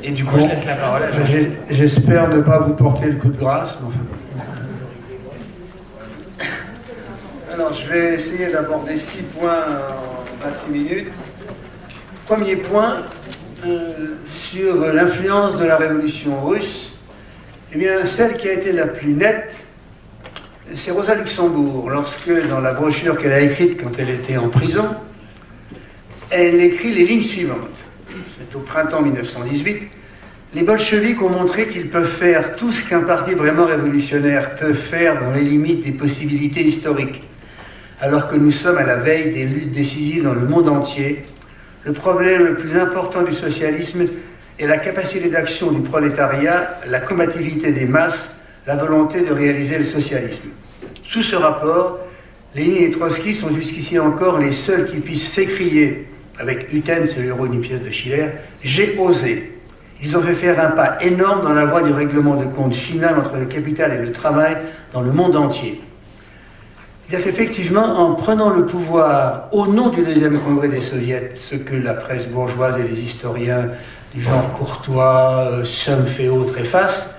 Et du coup, je laisse la parole à Jean. J'espère ne pas vous porter le coup de grâce. Mais enfin. Alors, je vais essayer d'aborder 6 points en 28 minutes. Premier point, sur l'influence de la révolution russe. Eh bien, celle qui a été la plus nette, c'est Rosa Luxembourg. Lorsque, dans la brochure qu'elle a écrite quand elle était en prison, elle écrit les lignes suivantes. C'est au printemps 1918. Les bolcheviks ont montré qu'ils peuvent faire tout ce qu'un parti vraiment révolutionnaire peut faire dans les limites des possibilités historiques. Alors que nous sommes à la veille des luttes décisives dans le monde entier, le problème le plus important du socialisme est la capacité d'action du prolétariat, la combativité des masses, la volonté de réaliser le socialisme. Sous ce rapport, Lénine et Trotsky sont jusqu'ici encore les seuls qui puissent s'écrier, avec Hutten, c'est le héros d'une pièce de Schiller, « J'ai osé ». Ils ont fait faire un pas énorme dans la voie du règlement de compte final entre le capital et le travail dans le monde entier. C'est-à-dire qu'effectivement, en prenant le pouvoir au nom du deuxième congrès des soviets, ce que la presse bourgeoise et les historiens du genre Courtois, Sumpf et autres effacent,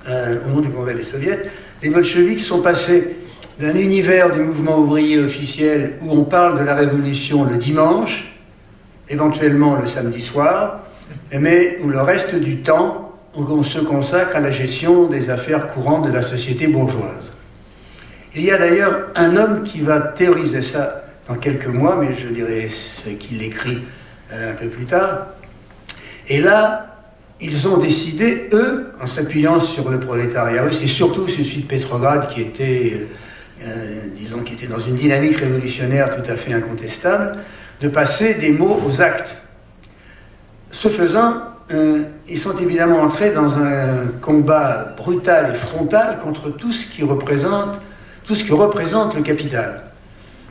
au nom du congrès des soviets, les bolcheviks sont passés d'un univers du mouvement ouvrier officiel où on parle de la révolution le dimanche, éventuellement le samedi soir, mais où le reste du temps, on se consacre à la gestion des affaires courantes de la société bourgeoise. Il y a d'ailleurs un homme qui va théoriser ça dans quelques mois, mais je dirais ce qu'il écrit un peu plus tard. Et là, ils ont décidé, eux, en s'appuyant sur le prolétariat russe, et surtout celui de Petrograd, qui était, disons, qui était dans une dynamique révolutionnaire tout à fait incontestable, de passer des mots aux actes. Ce faisant, ils sont évidemment entrés dans un combat brutal et frontal contre tout ce qui représente le capital.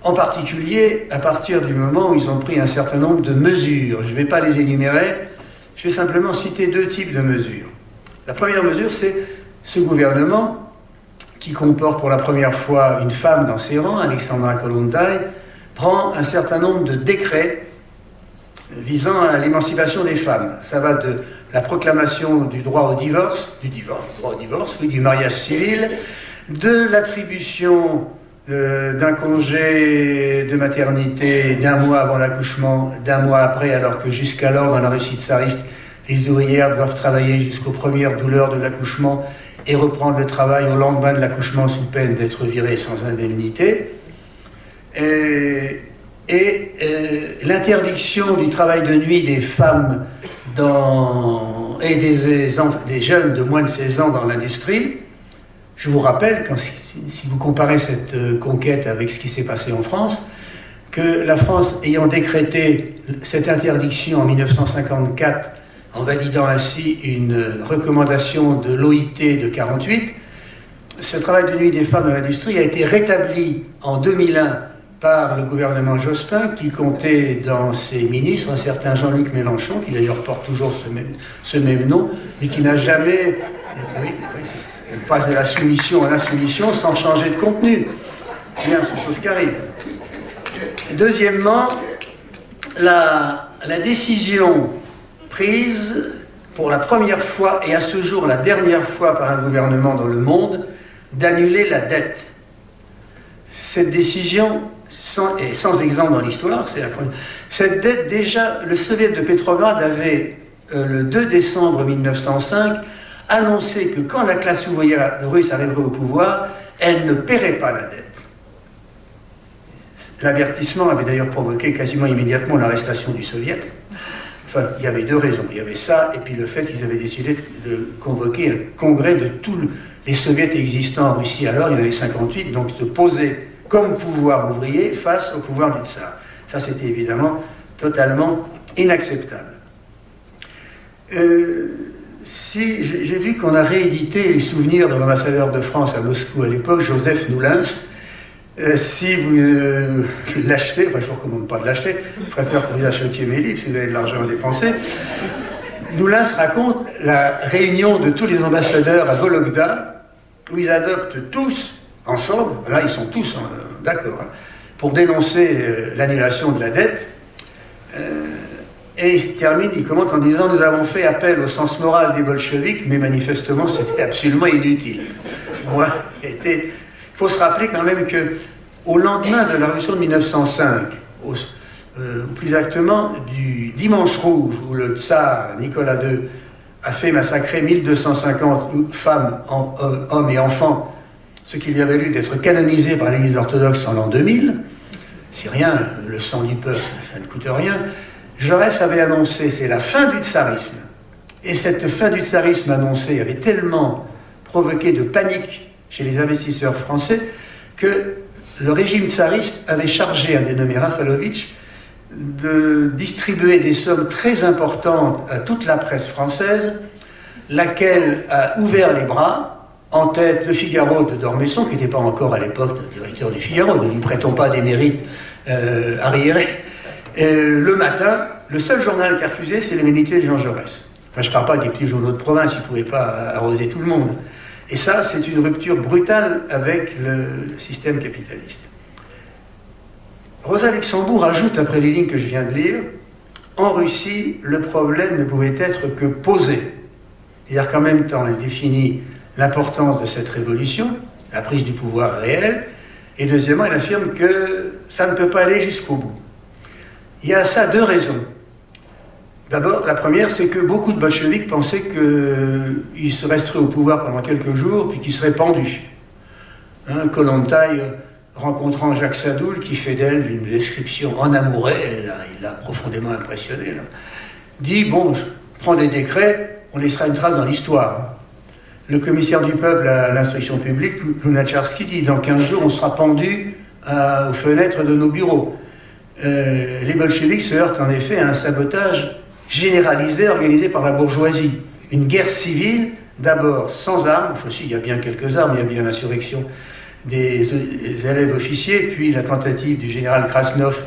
En particulier, à partir du moment où ils ont pris un certain nombre de mesures. Je ne vais pas les énumérer, je vais simplement citer 2 types de mesures. La première mesure, c'est ce gouvernement, qui comporte pour la première fois une femme dans ses rangs, Alexandra Kollontai, prend un certain nombre de décrets visant à l'émancipation des femmes. Ça va de la proclamation du droit au divorce, du mariage civil, de l'attribution d'un congé de maternité d'1 mois avant l'accouchement, d'1 mois après, alors que jusqu'alors, dans la Russie tsariste, les ouvrières doivent travailler jusqu'aux premières douleurs de l'accouchement et reprendre le travail au lendemain de l'accouchement sous peine d'être virées sans indemnité. Et l'interdiction du travail de nuit des femmes et des jeunes de moins de 16 ans dans l'industrie. Je vous rappelle, si vous comparez cette conquête avec ce qui s'est passé en France, que la France ayant décrété cette interdiction en 1954, en validant ainsi une recommandation de l'OIT de 1948, ce travail de nuit des femmes dans l'industrie a été rétabli en 2001 par le gouvernement Jospin, qui comptait dans ses ministres un certain Jean-Luc Mélenchon, qui d'ailleurs porte toujours ce même nom, mais qui n'a jamais passe de la soumission à l'insoumission sans changer de contenu. Bien, c'est une chose qui arrive. Deuxièmement, la décision prise pour la première fois, et à ce jour la dernière fois par un gouvernement dans le monde, d'annuler la dette. Cette décision est sans exemple dans l'histoire, c'est la première. Cette dette, déjà, le Soviet de Petrograd avait, le 2 décembre 1905, annoncé que quand la classe ouvrière russe arriverait au pouvoir, elle ne paierait pas la dette. L'avertissement avait d'ailleurs provoqué quasiment immédiatement l'arrestation du Soviet. Enfin, il y avait 2 raisons. Il y avait ça, et puis le fait qu'ils avaient décidé de convoquer un congrès de tous les soviets existants en Russie alors, il y en avait 58, donc se poser comme pouvoir ouvrier face au pouvoir du tsar. Ça, c'était évidemment totalement inacceptable. J'ai vu qu'on a réédité les souvenirs de l'ambassadeur de France à Moscou à l'époque, Joseph Noulins. Si vous l'achetez, enfin je ne vous recommande pas de l'acheter, je préfère que vous achetiez mes livres si vous avez de l'argent à dépenser. Noulins raconte la réunion de tous les ambassadeurs à Vologda, où ils adoptent tous, ensemble, là ils sont tous d'accord, pour dénoncer l'annulation de la dette. Et il commente en disant « Nous avons fait appel au sens moral des bolcheviks, mais manifestement c'était absolument inutile. » Il faut se rappeler quand même qu'au lendemain de la révolution de 1905, ou plus exactement du Dimanche Rouge, où le tsar Nicolas II a fait massacrer 1250 femmes, hommes et enfants, ce qui lui a valu d'être canonisé par l'Église orthodoxe en l'an 2000, c'est rien, le sang du peuple, ça ne coûte rien. Jaurès avait annoncé, c'est la fin du tsarisme. Et cette fin du tsarisme annoncée avait tellement provoqué de panique chez les investisseurs français que le régime tsariste avait chargé un dénommé Rafalovitch de distribuer des sommes très importantes à toute la presse française, laquelle a ouvert les bras, en tête Le Figaro de Dormesson, qui n'était pas encore à l'époque le directeur du Figaro, ne lui prêtons pas des mérites arriérés. Le matin, le seul journal qui a refusé, c'est l'Humanité de Jean Jaurès. Enfin, je ne parle pas des petits journaux de province, ils ne pouvaient pas arroser tout le monde. Et ça, c'est une rupture brutale avec le système capitaliste. Rosa Luxembourg ajoute, après les lignes que je viens de lire, en Russie, le problème ne pouvait être que posé. C'est-à-dire qu'en même temps, elle définit l'importance de cette révolution, la prise du pouvoir réel, et deuxièmement, elle affirme que ça ne peut pas aller jusqu'au bout. Il y a à ça deux raisons. D'abord, la première, c'est que beaucoup de bolcheviks pensaient qu'ils se resteraient au pouvoir pendant quelques jours, puis qu'ils seraient pendus. Kollontai, rencontrant Jacques Sadoul, qui fait d'elle une description en amoureux, il l'a profondément impressionné, dit, bon, je prends des décrets, on laissera une trace dans l'histoire. Le commissaire du peuple à l'instruction publique, Lunacharsky, dit, dans 15 jours, on sera pendu aux fenêtres de nos bureaux. Les bolcheviks se heurtent en effet à un sabotage généralisé, organisé par la bourgeoisie. Une guerre civile, d'abord sans armes, enfin si, il y a bien quelques armes, il y a bien l'insurrection des élèves officiers, puis la tentative du général Krasnov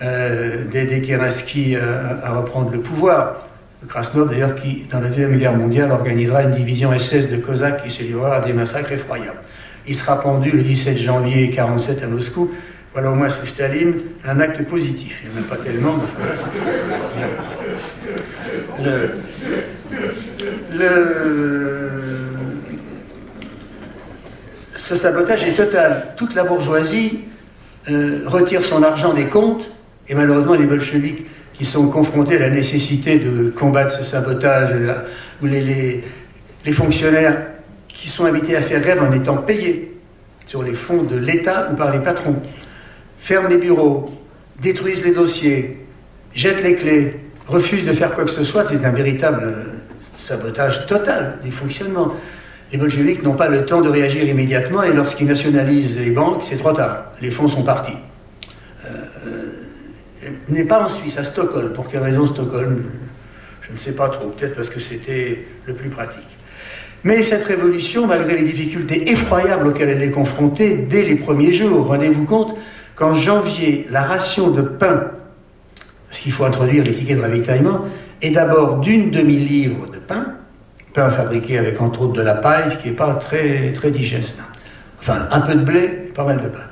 d'aider Kerensky à reprendre le pouvoir. Krasnov, d'ailleurs, qui, dans la Deuxième Guerre mondiale, organisera une division SS de Cosaques qui se livrera à des massacres effroyables. Il sera pendu le 17 janvier 1947 à Moscou. Voilà au moins sous Staline un acte positif. Il n'y en a pas tellement, mais ce sabotage est total. Toute la bourgeoisie retire son argent des comptes, et malheureusement les bolcheviks qui sont confrontés à la nécessité de combattre ce sabotage, ou les fonctionnaires qui sont invités à faire grève en étant payés sur les fonds de l'État ou par les patrons, ferment les bureaux, détruisent les dossiers, jettent les clés, refusent de faire quoi que ce soit. C'est un véritable sabotage total du fonctionnement. Les bolcheviks n'ont pas le temps de réagir immédiatement, et lorsqu'ils nationalisent les banques, c'est trop tard. Les fonds sont partis. N'est pas en Suisse, à Stockholm. Pour quelle raison Stockholm? Je ne sais pas trop, peut-être parce que c'était le plus pratique. Mais cette révolution, malgré les difficultés effroyables auxquelles elle est confrontée dès les premiers jours, rendez-vous compte qu'en janvier, la ration de pain, parce qu'il faut introduire les tickets de ravitaillement, est d'abord d'une demi-livre de pain fabriqué avec entre autres de la paille, ce qui n'est pas très, très digeste. Enfin, un peu de blé, pas mal de pain.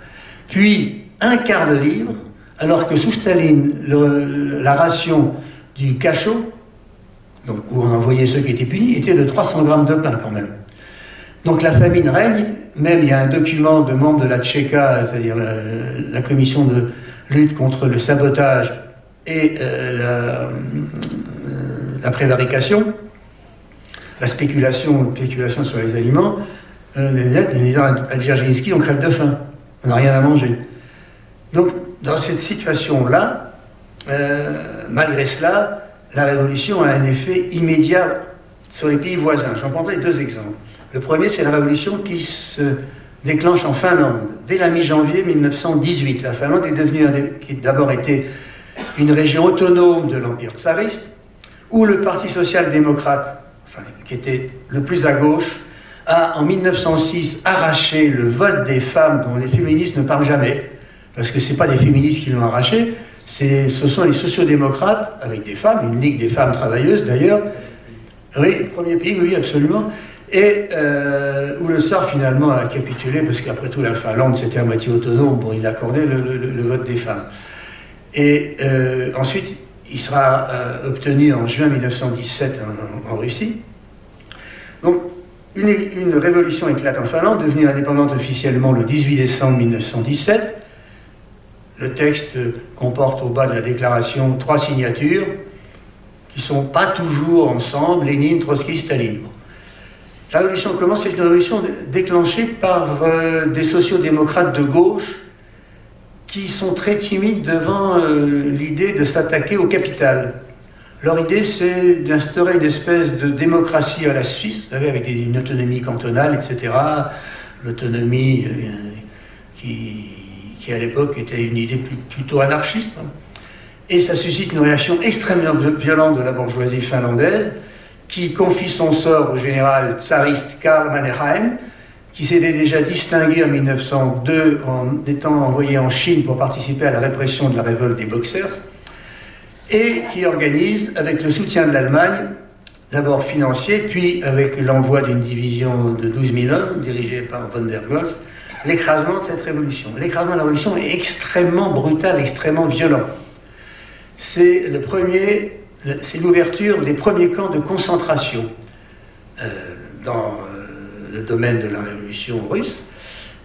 Puis, un quart de livre, alors que sous Staline, la ration du cachot, donc où on envoyait ceux qui étaient punis, était de 300 grammes de pain quand même. Donc la famine règne. Même il y a un document de membres de la Tchéka, c'est-à-dire la commission de lutte contre le sabotage et la prévarication, la spéculation sur les aliments, disant à Dzerzhinsky, on crève de faim, on n'a rien à manger. Donc dans cette situation-là, malgré cela, la révolution a un effet immédiat sur les pays voisins. J'en prendrai deux exemples. Le premier, c'est la révolution qui se déclenche en Finlande. Dès la mi-janvier 1918, la Finlande est devenue, qui d'abord été une région autonome de l'Empire tsariste, où le Parti social-démocrate, enfin, qui était le plus à gauche, a en 1906 arraché le vote des femmes dont les féministes ne parlent jamais, parce que ce n'est pas des féministes qui l'ont arraché, ce sont les sociodémocrates, avec des femmes, une ligue des femmes travailleuses d'ailleurs, oui, premier pays, oui, absolument, et où le tsar finalement a capitulé, parce qu'après tout la Finlande c'était à moitié autonome, bon, il accordait le vote des femmes. Et ensuite, il sera obtenu en juin 1917 en Russie. Donc, une révolution éclate en Finlande, devenue indépendante officiellement le 18 décembre 1917. Le texte comporte au bas de la déclaration 3 signatures qui ne sont pas toujours ensemble, Lénine, Trotsky, Staline. La révolution commence, c'est une révolution déclenchée par des sociodémocrates de gauche qui sont très timides devant l'idée de s'attaquer au capital. Leur idée, c'est d'instaurer une espèce de démocratie à la Suisse, vous savez, avec une autonomie cantonale, etc. L'autonomie qui à l'époque était une idée plutôt anarchiste. Et ça suscite une réaction extrêmement violente de la bourgeoisie finlandaise, qui confie son sort au général tsariste Karl Mannerheim, qui s'était déjà distingué en 1902 en étant envoyé en Chine pour participer à la répression de la révolte des Boxers, et qui organise, avec le soutien de l'Allemagne, d'abord financier, puis avec l'envoi d'une division de 12 000 hommes, dirigée par von der Goltz, l'écrasement de cette révolution. L'écrasement de la révolution est extrêmement brutal, extrêmement violent. C'est l'ouverture des premiers camps de concentration dans le domaine de la révolution russe,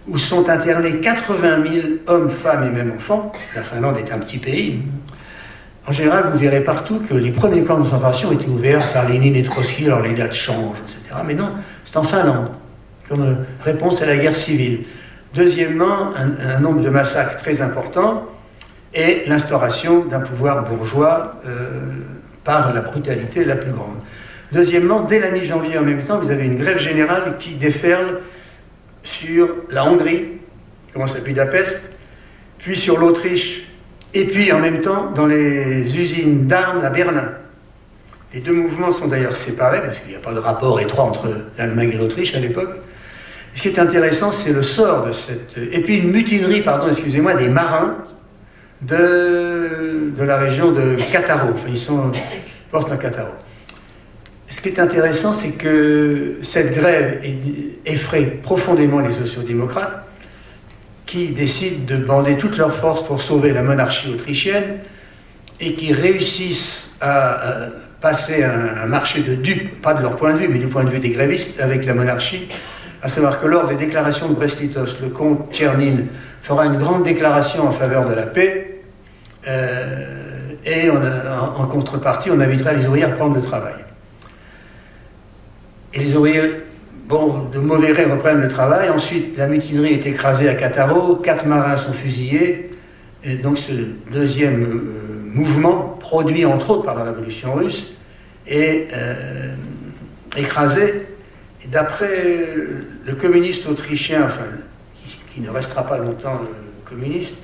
où sont internés 80 000 hommes, femmes et même enfants. La Finlande est un petit pays. En général, vous verrez partout que les premiers camps de concentration étaient ouverts par Lénine et Trotsky, alors les dates changent, etc. Mais non, c'est en Finlande, comme réponse à la guerre civile. Deuxièmement, un nombre de massacres très important et l'instauration d'un pouvoir bourgeois par la brutalité la plus grande. Deuxièmement, dès la mi-janvier en même temps, vous avez une grève générale qui déferle sur la Hongrie, qui commence à Budapest, puis sur l'Autriche, et puis en même temps dans les usines d'armes à Berlin. Les deux mouvements sont d'ailleurs séparés, parce qu'il n'y a pas de rapport étroit entre l'Allemagne et l'Autriche à l'époque. Ce qui est intéressant, c'est le sort de cette... Et puis une mutinerie, pardon, excusez-moi, des marins de la région de Cattaro. Enfin, ils portent un Cattaro. Ce qui est intéressant, c'est que cette grève effraie profondément les sociodémocrates, qui décident de bander toutes leurs forces pour sauver la monarchie autrichienne et qui réussissent à passer un marché de dupes, pas de leur point de vue, mais du point de vue des grévistes, avec la monarchie, à savoir que lors des déclarations de Brest-Litovsk, le comte Tchernin fera une grande déclaration en faveur de la paix, et en contrepartie, on invitera les ouvriers à prendre le travail. Et les ouvriers, bon, de mauvais gré reprennent le travail. Ensuite, la mutinerie est écrasée à Cattaro, 4 marins sont fusillés. Et donc ce deuxième mouvement, produit entre autres par la révolution russe, est écrasé. Et d'après le communiste autrichien, enfin, qui ne restera pas longtemps communiste,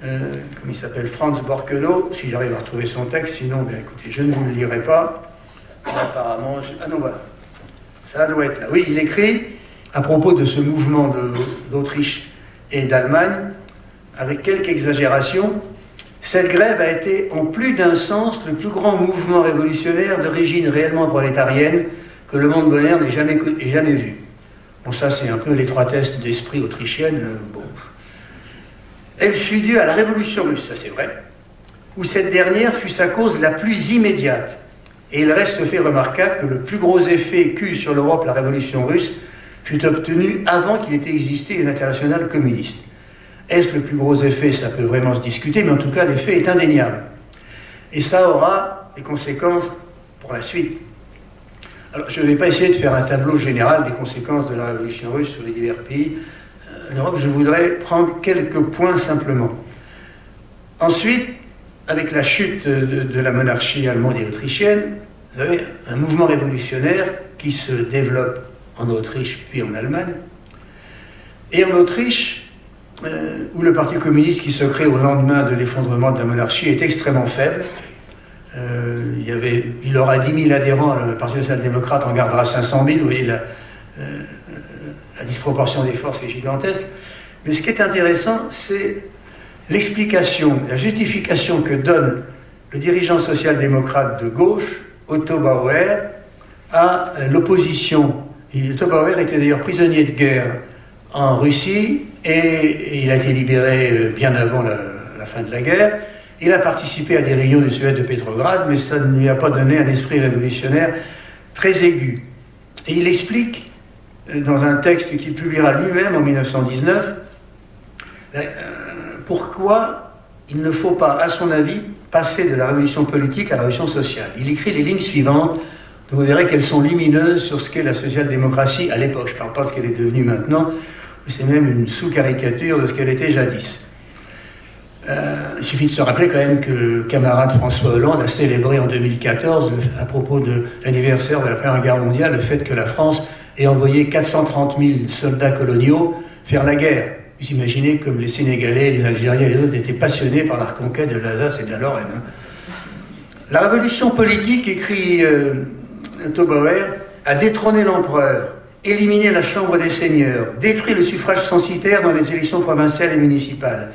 comme il s'appelle, Franz Borkenau, si j'arrive à retrouver son texte, sinon, bien écoutez, je ne vous le lirai pas. Apparemment, ah non, voilà. Ça doit être là. Oui, il écrit à propos de ce mouvement d'Autriche et d'Allemagne, avec quelques exagérations, cette grève a été en plus d'un sens le plus grand mouvement révolutionnaire d'origine réellement prolétarienne que le monde moderne ait jamais vu. Bon, ça c'est un peu l'étroitesse d'esprit autrichienne. Bon. Elle fut due à la révolution russe, ça c'est vrai, où cette dernière fut sa cause la plus immédiate. Et il reste fait remarquable que le plus gros effet qu'eut sur l'Europe la révolution russe fut obtenu avant qu'il ait existé une internationale communiste. Est-ce le plus gros effet? Ça peut vraiment se discuter, mais en tout cas l'effet est indéniable. Et ça aura des conséquences pour la suite. Alors je ne vais pas essayer de faire un tableau général des conséquences de la révolution russe sur les divers pays. En Europe, je voudrais prendre quelques points simplement. Ensuite, avec la chute de la monarchie allemande et autrichienne, vous avez un mouvement révolutionnaire qui se développe en Autriche puis en Allemagne. Et en Autriche, où le Parti communiste qui se crée au lendemain de l'effondrement de la monarchie est extrêmement faible. Il aura 10 000 adhérents, le Parti social-démocrate en gardera 500 000, vous voyez, la disproportion des forces est gigantesque. Mais ce qui est intéressant, c'est l'explication, la justification que donne le dirigeant social-démocrate de gauche, Otto Bauer, à l'opposition. Otto Bauer était d'ailleurs prisonnier de guerre en Russie et il a été libéré bien avant la fin de la guerre. Il a participé à des réunions du Soviet de Pétrograd, mais ça ne lui a pas donné un esprit révolutionnaire très aigu. Et il explique, dans un texte qu'il publiera lui-même en 1919, pourquoi il ne faut pas, à son avis, passer de la révolution politique à la révolution sociale. Il écrit les lignes suivantes, vous verrez qu'elles sont lumineuses sur ce qu'est la social-démocratie à l'époque. Je ne parle pas de ce qu'elle est devenue maintenant, mais c'est même une sous-caricature de ce qu'elle était jadis. Il suffit de se rappeler quand même que le camarade François Hollande a célébré en 2014, à propos de l'anniversaire de la Première Guerre mondiale, le fait que la France ait envoyé 430 000 soldats coloniaux faire la guerre. Vous imaginez comme les Sénégalais, les Algériens et les autres étaient passionnés par la reconquête de l'Alsace et de la Lorraine. La révolution politique, écrit Tobauer, a détrôné l'empereur, éliminé la Chambre des seigneurs, détruit le suffrage censitaire dans les élections provinciales et municipales.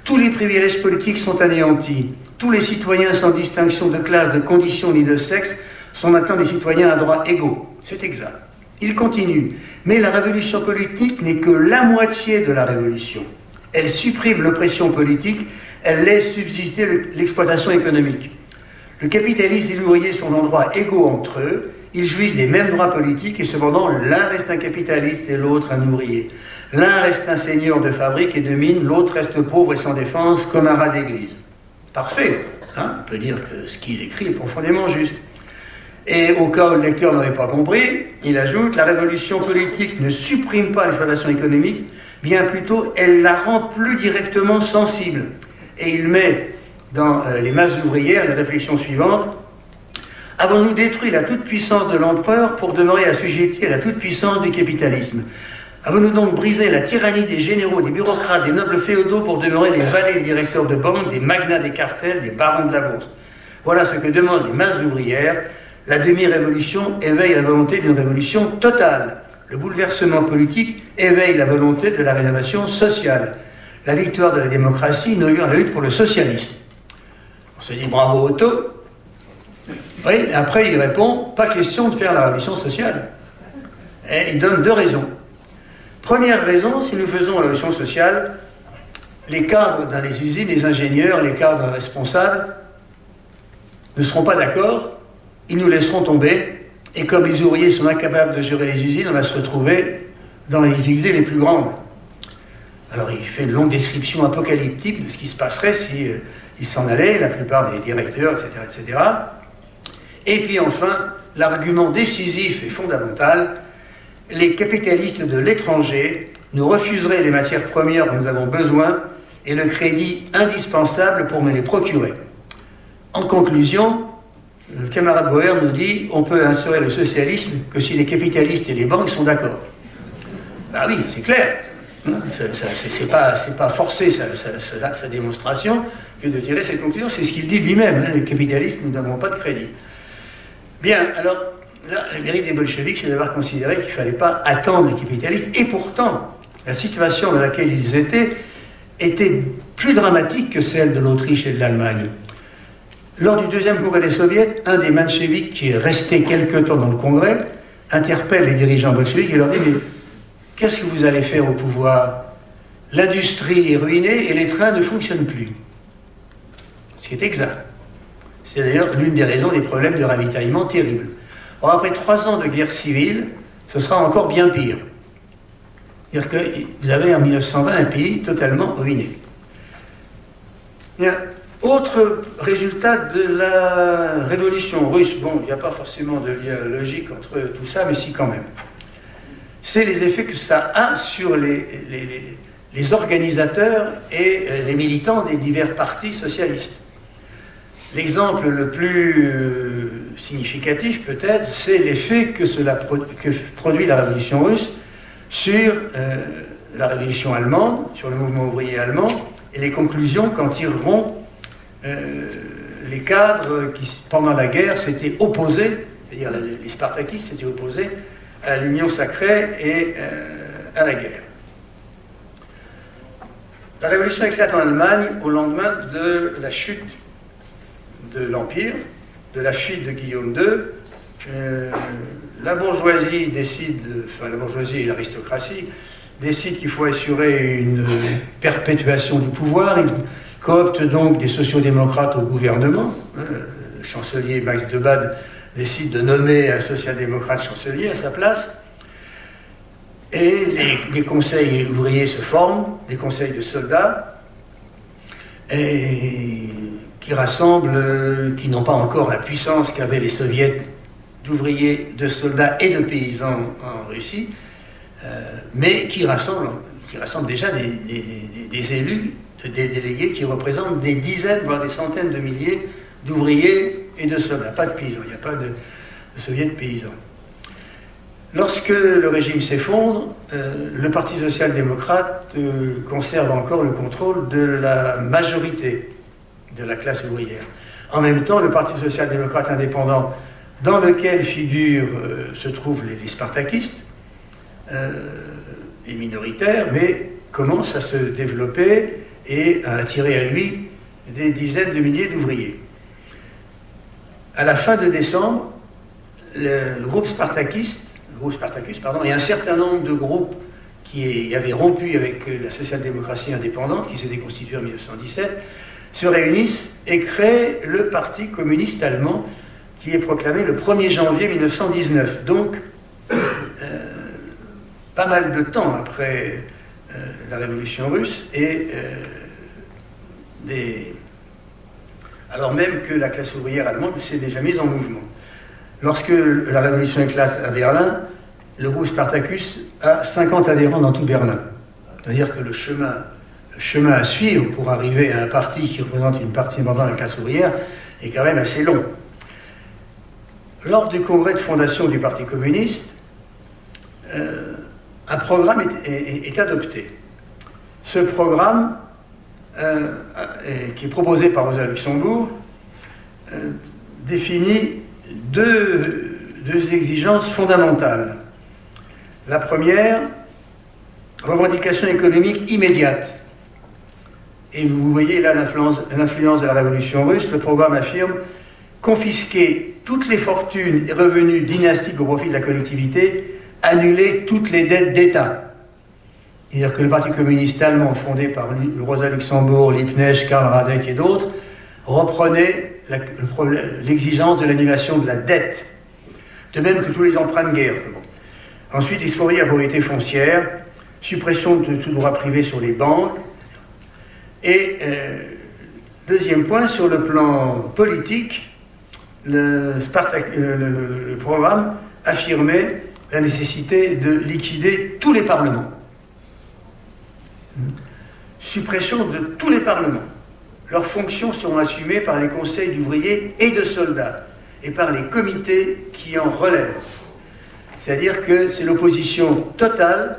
Tous les privilèges politiques sont anéantis. Tous les citoyens, sans distinction de classe, de condition ni de sexe, sont maintenant des citoyens à droits égaux. C'est exact. Il continue. Mais la révolution politique n'est que la moitié de la révolution. Elle supprime l'oppression politique, elle laisse subsister l'exploitation économique. Le capitaliste et l'ouvrier sont en droits égaux entre eux, ils jouissent des mêmes droits politiques et cependant l'un reste un capitaliste et l'autre un ouvrier. L'un reste un seigneur de fabrique et de mine, l'autre reste pauvre et sans défense comme un rat d'église. Parfait, hein? On peut dire que ce qu'il écrit est profondément juste. Et au cas où le lecteur n'aurait pas compris, il ajoute « La révolution politique ne supprime pas l'exploitation économique, bien plutôt elle la rend plus directement sensible. » Et il met dans les masses ouvrières les réflexions suivantes. « Avons-nous détruit la toute-puissance de l'empereur pour demeurer assujettis à la toute-puissance du capitalisme ? Avons-nous donc brisé la tyrannie des généraux, des bureaucrates, des nobles féodaux pour demeurer les valets, les directeurs de banque, des magnats des cartels, des barons de la bourse ? Voilà ce que demandent les masses ouvrières. La demi-révolution éveille la volonté d'une révolution totale. Le bouleversement politique éveille la volonté de la rénovation sociale. La victoire de la démocratie inaugure la lutte pour le socialisme. » On se dit bravo Otto. Oui, après il répond, pas question de faire la révolution sociale. Et il donne deux raisons. Première raison, si nous faisons la révolution sociale, les cadres dans les usines, les ingénieurs, les cadres responsables ne seront pas d'accord, ils nous laisseront tomber, et comme les ouvriers sont incapables de gérer les usines, on va se retrouver dans les difficultés les plus grandes. Alors il fait une longue description apocalyptique de ce qui se passerait si ils s'en allaient, la plupart des directeurs, etc., etc. Et puis enfin, l'argument décisif et fondamental, les capitalistes de l'étranger nous refuseraient les matières premières dont nous avons besoin et le crédit indispensable pour me les procurer. En conclusion, le camarade Bauer nous dit on peut instaurer le socialisme que si les capitalistes et les banques sont d'accord. Ben oui, c'est clair. C'est pas forcé sa démonstration que de tirer cette conclusion. C'est ce qu'il dit lui-même. Hein, les capitalistes, nous n'avons pas de crédit. Bien, alors, là, le mérite des bolcheviks, c'est d'avoir considéré qu'il ne fallait pas attendre les capitalistes. Et pourtant, la situation dans laquelle ils étaient était plus dramatique que celle de l'Autriche et de l'Allemagne. Lors du deuxième congrès des soviets, un des mencheviks qui est resté quelque temps dans le congrès interpelle les dirigeants bolcheviks et leur dit « Mais qu'est-ce que vous allez faire au pouvoir? L'industrie est ruinée et les trains ne fonctionnent plus. » Ce qui est exact. C'est d'ailleurs l'une des raisons des problèmes de ravitaillement terribles. Or, après 3 ans de guerre civile, ce sera encore bien pire. C'est-à-dire que vous avez en 1920 un pays totalement ruiné. Bien. Autre résultat de la révolution russe, bon, il n'y a pas forcément de lien logique entre tout ça, mais si quand même. C'est les effets que ça a sur les organisateurs et les militants des divers partis socialistes. L'exemple le plus significatif, peut-être, c'est l'effet que produit la révolution russe sur la révolution allemande, sur le mouvement ouvrier allemand, et les conclusions qu'en tireront les cadres qui, pendant la guerre, s'étaient opposés, c'est-à-dire les spartakistes s'étaient opposés à l'union sacrée et à la guerre. La révolution éclate en Allemagne au lendemain de la chute de l'Empire, de la fuite de Guillaume II. La bourgeoisie décide, enfin la bourgeoisie et l'aristocratie décident qu'il faut assurer une perpétuation du pouvoir. coopte donc des sociodémocrates au gouvernement. Le chancelier Max de Bade décide de nommer un social-démocrate chancelier à sa place. Et les conseils ouvriers se forment, les conseils de soldats, et qui rassemblent, qui n'ont pas encore la puissance qu'avaient les soviets d'ouvriers, de soldats et de paysans en Russie, mais qui rassemblent déjà des élus, des délégués qui représentent des dizaines, voire des centaines de milliers d'ouvriers et de soldats. Pas de paysans, il n'y a pas de soviets de paysans. Lorsque le régime s'effondre, le Parti social-démocrate conserve encore le contrôle de la majorité de la classe ouvrière. En même temps, le Parti social-démocrate indépendant, dans lequel se trouvent les spartakistes, est minoritaire, mais commence à se développer et à attirer à lui des dizaines de milliers d'ouvriers. À la fin de décembre, le groupe Spartacus, et un certain nombre de groupes qui avaient rompu avec la social-démocratie indépendante, qui s'était constituée en 1917, se réunissent et créent le Parti communiste allemand, qui est proclamé le 1er janvier 1919. Donc, pas mal de temps après la révolution russe, et alors même que la classe ouvrière allemande s'est déjà mise en mouvement. Lorsque la révolution éclate à Berlin, le groupe Spartacus a 50 adhérents dans tout Berlin. C'est-à-dire que le chemin à suivre pour arriver à un parti qui représente une partie importante de la classe ouvrière est quand même assez long. Lors du congrès de fondation du Parti communiste, un programme est adopté. Ce programme, qui est proposé par Rosa Luxembourg, définit deux exigences fondamentales. La première, revendication économique immédiate. Et vous voyez là l'influence de la révolution russe. Le programme affirme confisquer toutes les fortunes et revenus dynastiques au profit de la collectivité, annuler toutes les dettes d'État. C'est-à-dire que le Parti communiste allemand, fondé par Rosa Luxembourg, Liebknecht, Karl Radek et d'autres, reprenait l'exigence de l'annulation de la dette, de même que tous les emprunts de guerre. Ensuite, exproprier la propriété foncière, suppression de tout droit privé sur les banques, et deuxième point, sur le plan politique, le programme affirmait la nécessité de liquider tous les parlements. Suppression de tous les parlements. Leurs fonctions seront assumées par les conseils d'ouvriers et de soldats, et par les comités qui en relèvent. C'est-à-dire que c'est l'opposition totale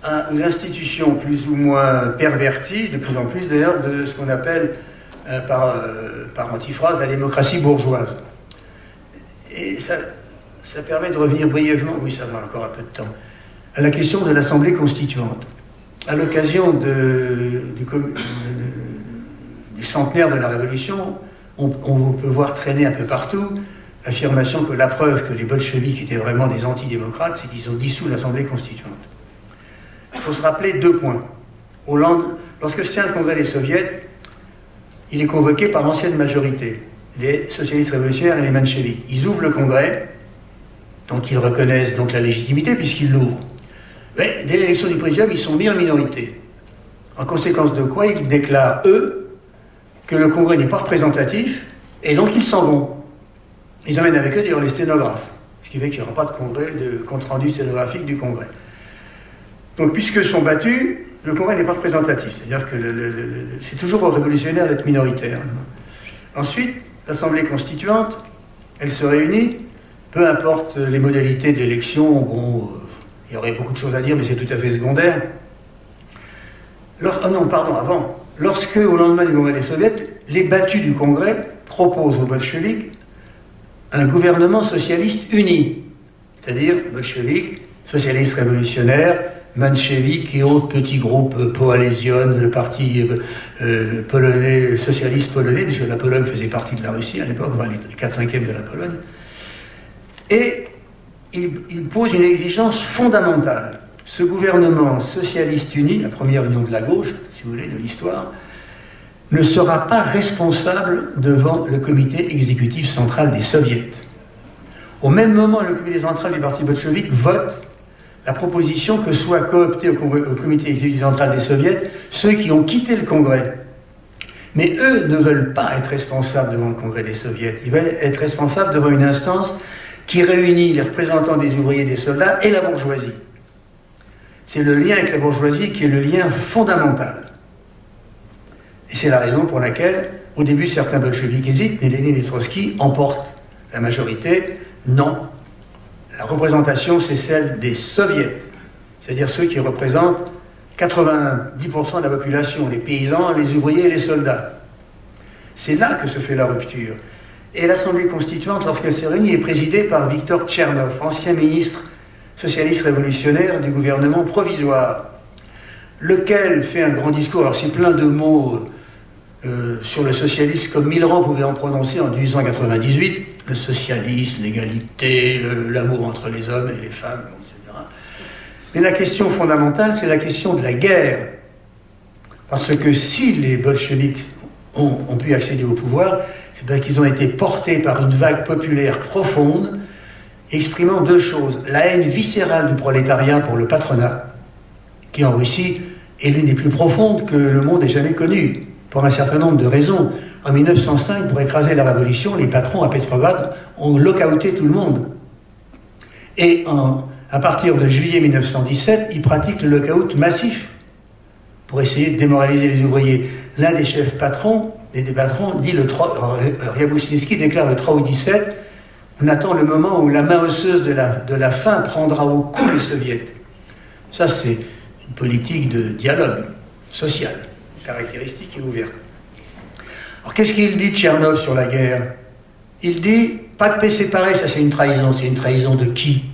aux institutions plus ou moins perverties, de plus en plus d'ailleurs, de ce qu'on appelle par antiphrase la démocratie bourgeoise. Et ça permet de revenir brièvement, oui ça va encore un peu de temps, à la question de l'Assemblée constituante. À l'occasion du centenaire de la Révolution, on peut voir traîner un peu partout l'affirmation que la preuve que les bolcheviks étaient vraiment des antidémocrates, c'est qu'ils ont dissous l'Assemblée constituante. Il faut se rappeler deux points. Lorsque se tient le congrès des soviets, il est convoqué par l'ancienne majorité, les socialistes révolutionnaires et les mencheviks. Ils ouvrent le congrès, dont ils reconnaissent donc la légitimité puisqu'ils l'ouvrent. Mais dès l'élection du président, ils sont mis en minorité. En conséquence de quoi, ils déclarent, eux, que le congrès n'est pas représentatif, et donc ils s'en vont. Ils emmènent avec eux d'ailleurs les sténographes, ce qui fait qu'il n'y aura pas de compte-rendu sténographique du congrès. Donc, puisqu'ils sont battus, le congrès n'est pas représentatif. C'est-à-dire que c'est toujours aux révolutionnaires d'être minoritaires. Ensuite, l'Assemblée constituante, elle se réunit, peu importe les modalités de l'élection, bon, il y aurait beaucoup de choses à dire, mais c'est tout à fait secondaire. Avant. Lorsque, au lendemain du congrès des soviets, les battus du congrès proposent aux bolcheviks un gouvernement socialiste uni, c'est-à-dire bolcheviks, socialistes révolutionnaires, mencheviks et autres petits groupes, Poalésion, le parti polonais, socialiste polonais, puisque la Pologne faisait partie de la Russie à l'époque, les 4/5e de la Pologne. Et il pose une exigence fondamentale. Ce gouvernement socialiste uni, la première union de la gauche, si vous voulez, de l'histoire, ne sera pas responsable devant le comité exécutif central des soviets. Au même moment, le comité central du parti bolchevique vote la proposition que soient cooptés au comité exécutif central des soviets ceux qui ont quitté le Congrès. Mais eux ne veulent pas être responsables devant le Congrès des soviets. Ils veulent être responsables devant une instance qui réunit les représentants des ouvriers et des soldats et la bourgeoisie. C'est le lien avec la bourgeoisie qui est le lien fondamental. Et c'est la raison pour laquelle, au début, certains bolcheviks hésitent, mais Lénine et Trotsky emportent la majorité. Non. La représentation, c'est celle des soviets, c'est-à-dire ceux qui représentent 90% de la population, les paysans, les ouvriers et les soldats. C'est là que se fait la rupture. Et l'Assemblée constituante, lorsqu'elle s'est réunie, est présidée par Viktor Tchernov, ancien ministre socialiste révolutionnaire du gouvernement provisoire, lequel fait un grand discours. Alors c'est plein de mots sur le socialisme, comme Millerand pouvait en prononcer en 1898, le socialisme, l'égalité, l'amour entre les hommes et les femmes, etc. Mais la question fondamentale, c'est la question de la guerre. Parce que si les bolcheviks ont pu accéder au pouvoir, c'est parce qu'ils ont été portés par une vague populaire profonde, exprimant deux choses. La haine viscérale du prolétariat pour le patronat, qui en Russie est l'une des plus profondes que le monde ait jamais connues, pour un certain nombre de raisons. En 1905, pour écraser la révolution, les patrons à Petrograd ont lockouté tout le monde. Et à partir de juillet 1917, ils pratiquent le lockout massif pour essayer de démoraliser les ouvriers. L'un des chefs patrons, des patrons, dit Ryabouchinsky déclare le 3 août 17, on attend le moment où la main osseuse de la faim prendra au cou les soviets. Ça, c'est une politique de dialogue social, caractéristique et ouverte. Alors, qu'est-ce qu'il dit, Tchernov, sur la guerre? Il dit, pas de paix séparée, ça c'est une trahison. C'est une trahison de qui?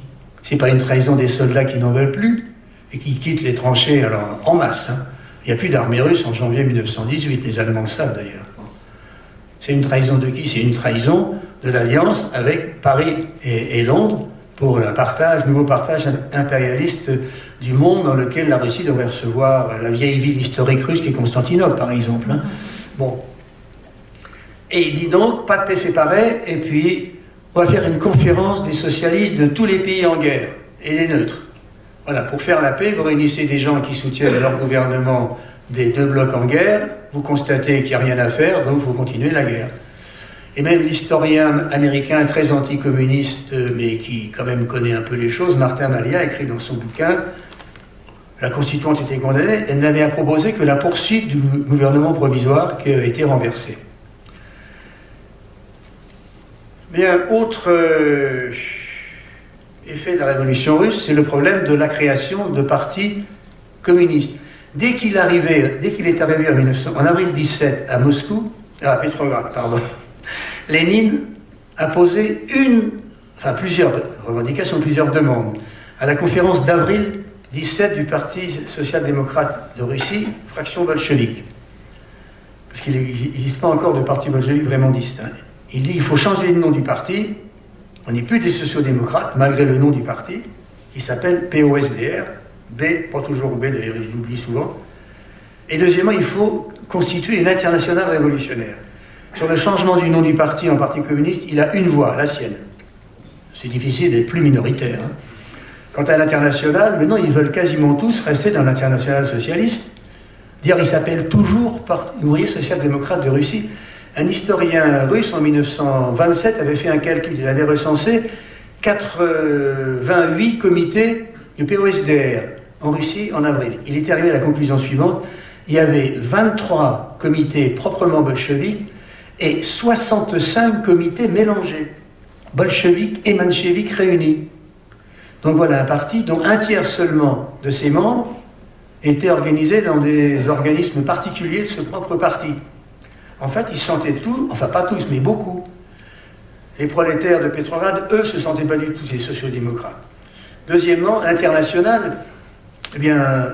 C'est pas une trahison des soldats qui n'en veulent plus et qui quittent les tranchées, alors en masse. Hein. Il n'y a plus d'armée russe en janvier 1918, les Allemands le savent d'ailleurs. C'est une trahison de qui? C'est une trahison de l'alliance avec Paris et Londres pour un nouveau partage impérialiste du monde dans lequel la Russie devrait recevoir la vieille ville historique russe qui est Constantinople, par exemple. Hein. Bon. Et il dit donc, pas de paix séparée, et puis on va faire une conférence des socialistes de tous les pays en guerre, et des neutres. Voilà, pour faire la paix, vous réunissez des gens qui soutiennent leur gouvernement des deux blocs en guerre, vous constatez qu'il n'y a rien à faire, donc il faut continuer la guerre. Et même l'historien américain très anticommuniste, mais qui quand même connaît un peu les choses, Martin Malia, écrit dans son bouquin, la constituante était condamnée, elle n'avait à proposer que la poursuite du gouvernement provisoire qui avait été renversé. Bien, autre effet de la révolution russe, c'est le problème de la création de partis communistes. Dès qu'il est arrivé en avril 17 à Petrograd, Lénine a posé plusieurs revendications, plusieurs demandes. À la conférence d'avril 17 du Parti social-démocrate de Russie, fraction bolchevique. Parce qu'il n'existe pas encore de parti bolchevique vraiment distinct. Il dit qu'il faut changer le nom du parti. On n'est plus des sociaux-démocrates, malgré le nom du parti, qui s'appelle POSDR. B, pas toujours B, d'ailleurs, je l'oublie souvent. Et deuxièmement, il faut constituer une internationale révolutionnaire. Sur le changement du nom du parti en parti communiste, il a une voix, la sienne. C'est difficile d'être plus minoritaire. Hein. Quant à l'international, maintenant, ils veulent quasiment tous rester dans l'international socialiste. D'ailleurs, il s'appelle toujours Parti ouvrier social-démocrate de Russie. Un historien russe, en 1927, avait fait un calcul. Il avait recensé 88 comités du POSDR en Russie en avril. Il est arrivé à la conclusion suivante. Il y avait 23 comités proprement bolcheviques et 65 comités mélangés, bolcheviques et mencheviques réunis. Donc voilà un parti dont un tiers seulement de ses membres étaient organisés dans des organismes particuliers de ce propre parti. En fait, ils se sentaient tous, enfin pas tous, mais beaucoup. Les prolétaires de Petrograd, eux, se sentaient pas du tout des sociaux-démocrates. Deuxièmement, l'international, eh bien,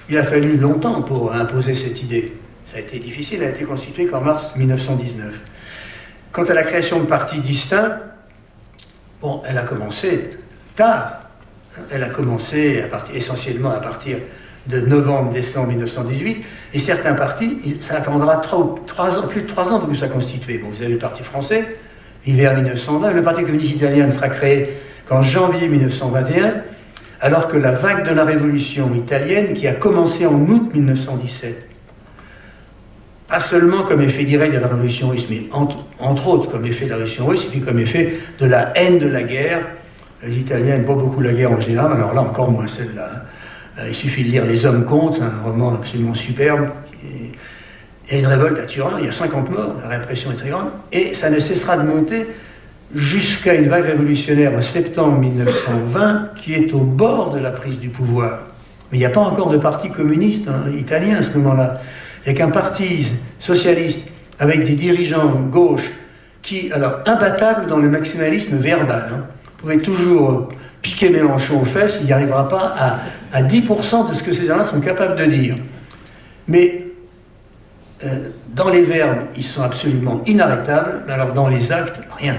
il a fallu longtemps pour imposer cette idée. Ça a été difficile, elle a été constituée qu'en mars 1919. Quant à la création de partis distincts, bon, elle a commencé tard. Elle a commencé essentiellement à partir de novembre-décembre 1918, et certains partis, ça attendra plus de 3 ans pour que ça constitue. Bon, vous avez le Parti français, l'hiver 1920, le Parti communiste italien ne sera créé qu'en janvier 1921, alors que la vague de la révolution italienne, qui a commencé en août 1917, pas seulement comme effet direct de la révolution russe, mais entre autres comme effet de la révolution russe, et puis comme effet de la haine de la guerre. Les Italiens n'aiment pas beaucoup la guerre en général, alors là encore moins celle-là. Il suffit de lire Les Hommes comptent, un roman absolument superbe. Il y a une révolte à Turin, il y a 50 morts, la répression est très grande, et ça ne cessera de monter jusqu'à une vague révolutionnaire en septembre 1920 qui est au bord de la prise du pouvoir. Mais il n'y a pas encore de parti communiste italien à ce moment-là. Il n'y a qu'un parti socialiste avec des dirigeants gauche qui, alors, imbattables dans le maximalisme verbal. Vous pouvez toujours piquer Mélenchon aux fesses, il n'y arrivera pas à 10% de ce que ces gens-là sont capables de dire. Mais dans les verbes, ils sont absolument inarrêtables, mais alors dans les actes, rien.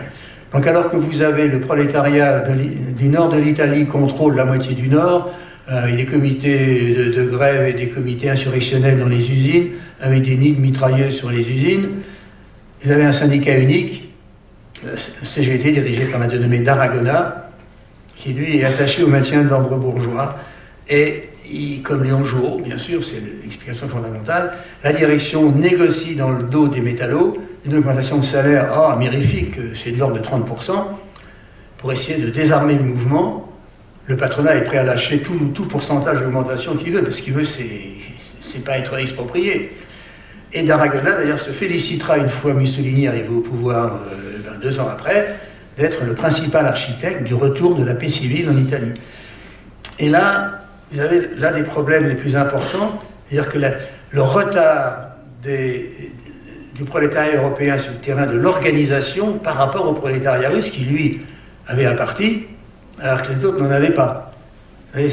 Donc alors que vous avez le prolétariat du nord de l'Italie contrôle la moitié du nord, avec des comités de grève et des comités insurrectionnels dans les usines, avec des nids de mitrailleuses sur les usines, vous avez un syndicat unique, CGT, dirigé par un dénommé d'Aragona, qui lui est attaché au maintien de l'ordre bourgeois, et comme Léon Jouot, bien sûr, c'est l'explication fondamentale, la direction négocie dans le dos des métallos une augmentation de salaire mirifique, c'est de l'ordre de 30%, pour essayer de désarmer le mouvement. Le patronat est prêt à lâcher tout pourcentage d'augmentation qu'il veut, parce qu'il veut, c'est pas être exproprié. Et d'Aragona, d'ailleurs, se félicitera, une fois Mussolini arrivé au pouvoir 2 ans après, d'être le principal architecte du retour de la paix civile en Italie. Et là, vous avez l'un des problèmes les plus importants, c'est-à-dire que le retard du prolétariat européen sur le terrain de l'organisation par rapport au prolétariat russe, qui lui avait un parti, alors que les autres n'en avaient pas. Vous voyez,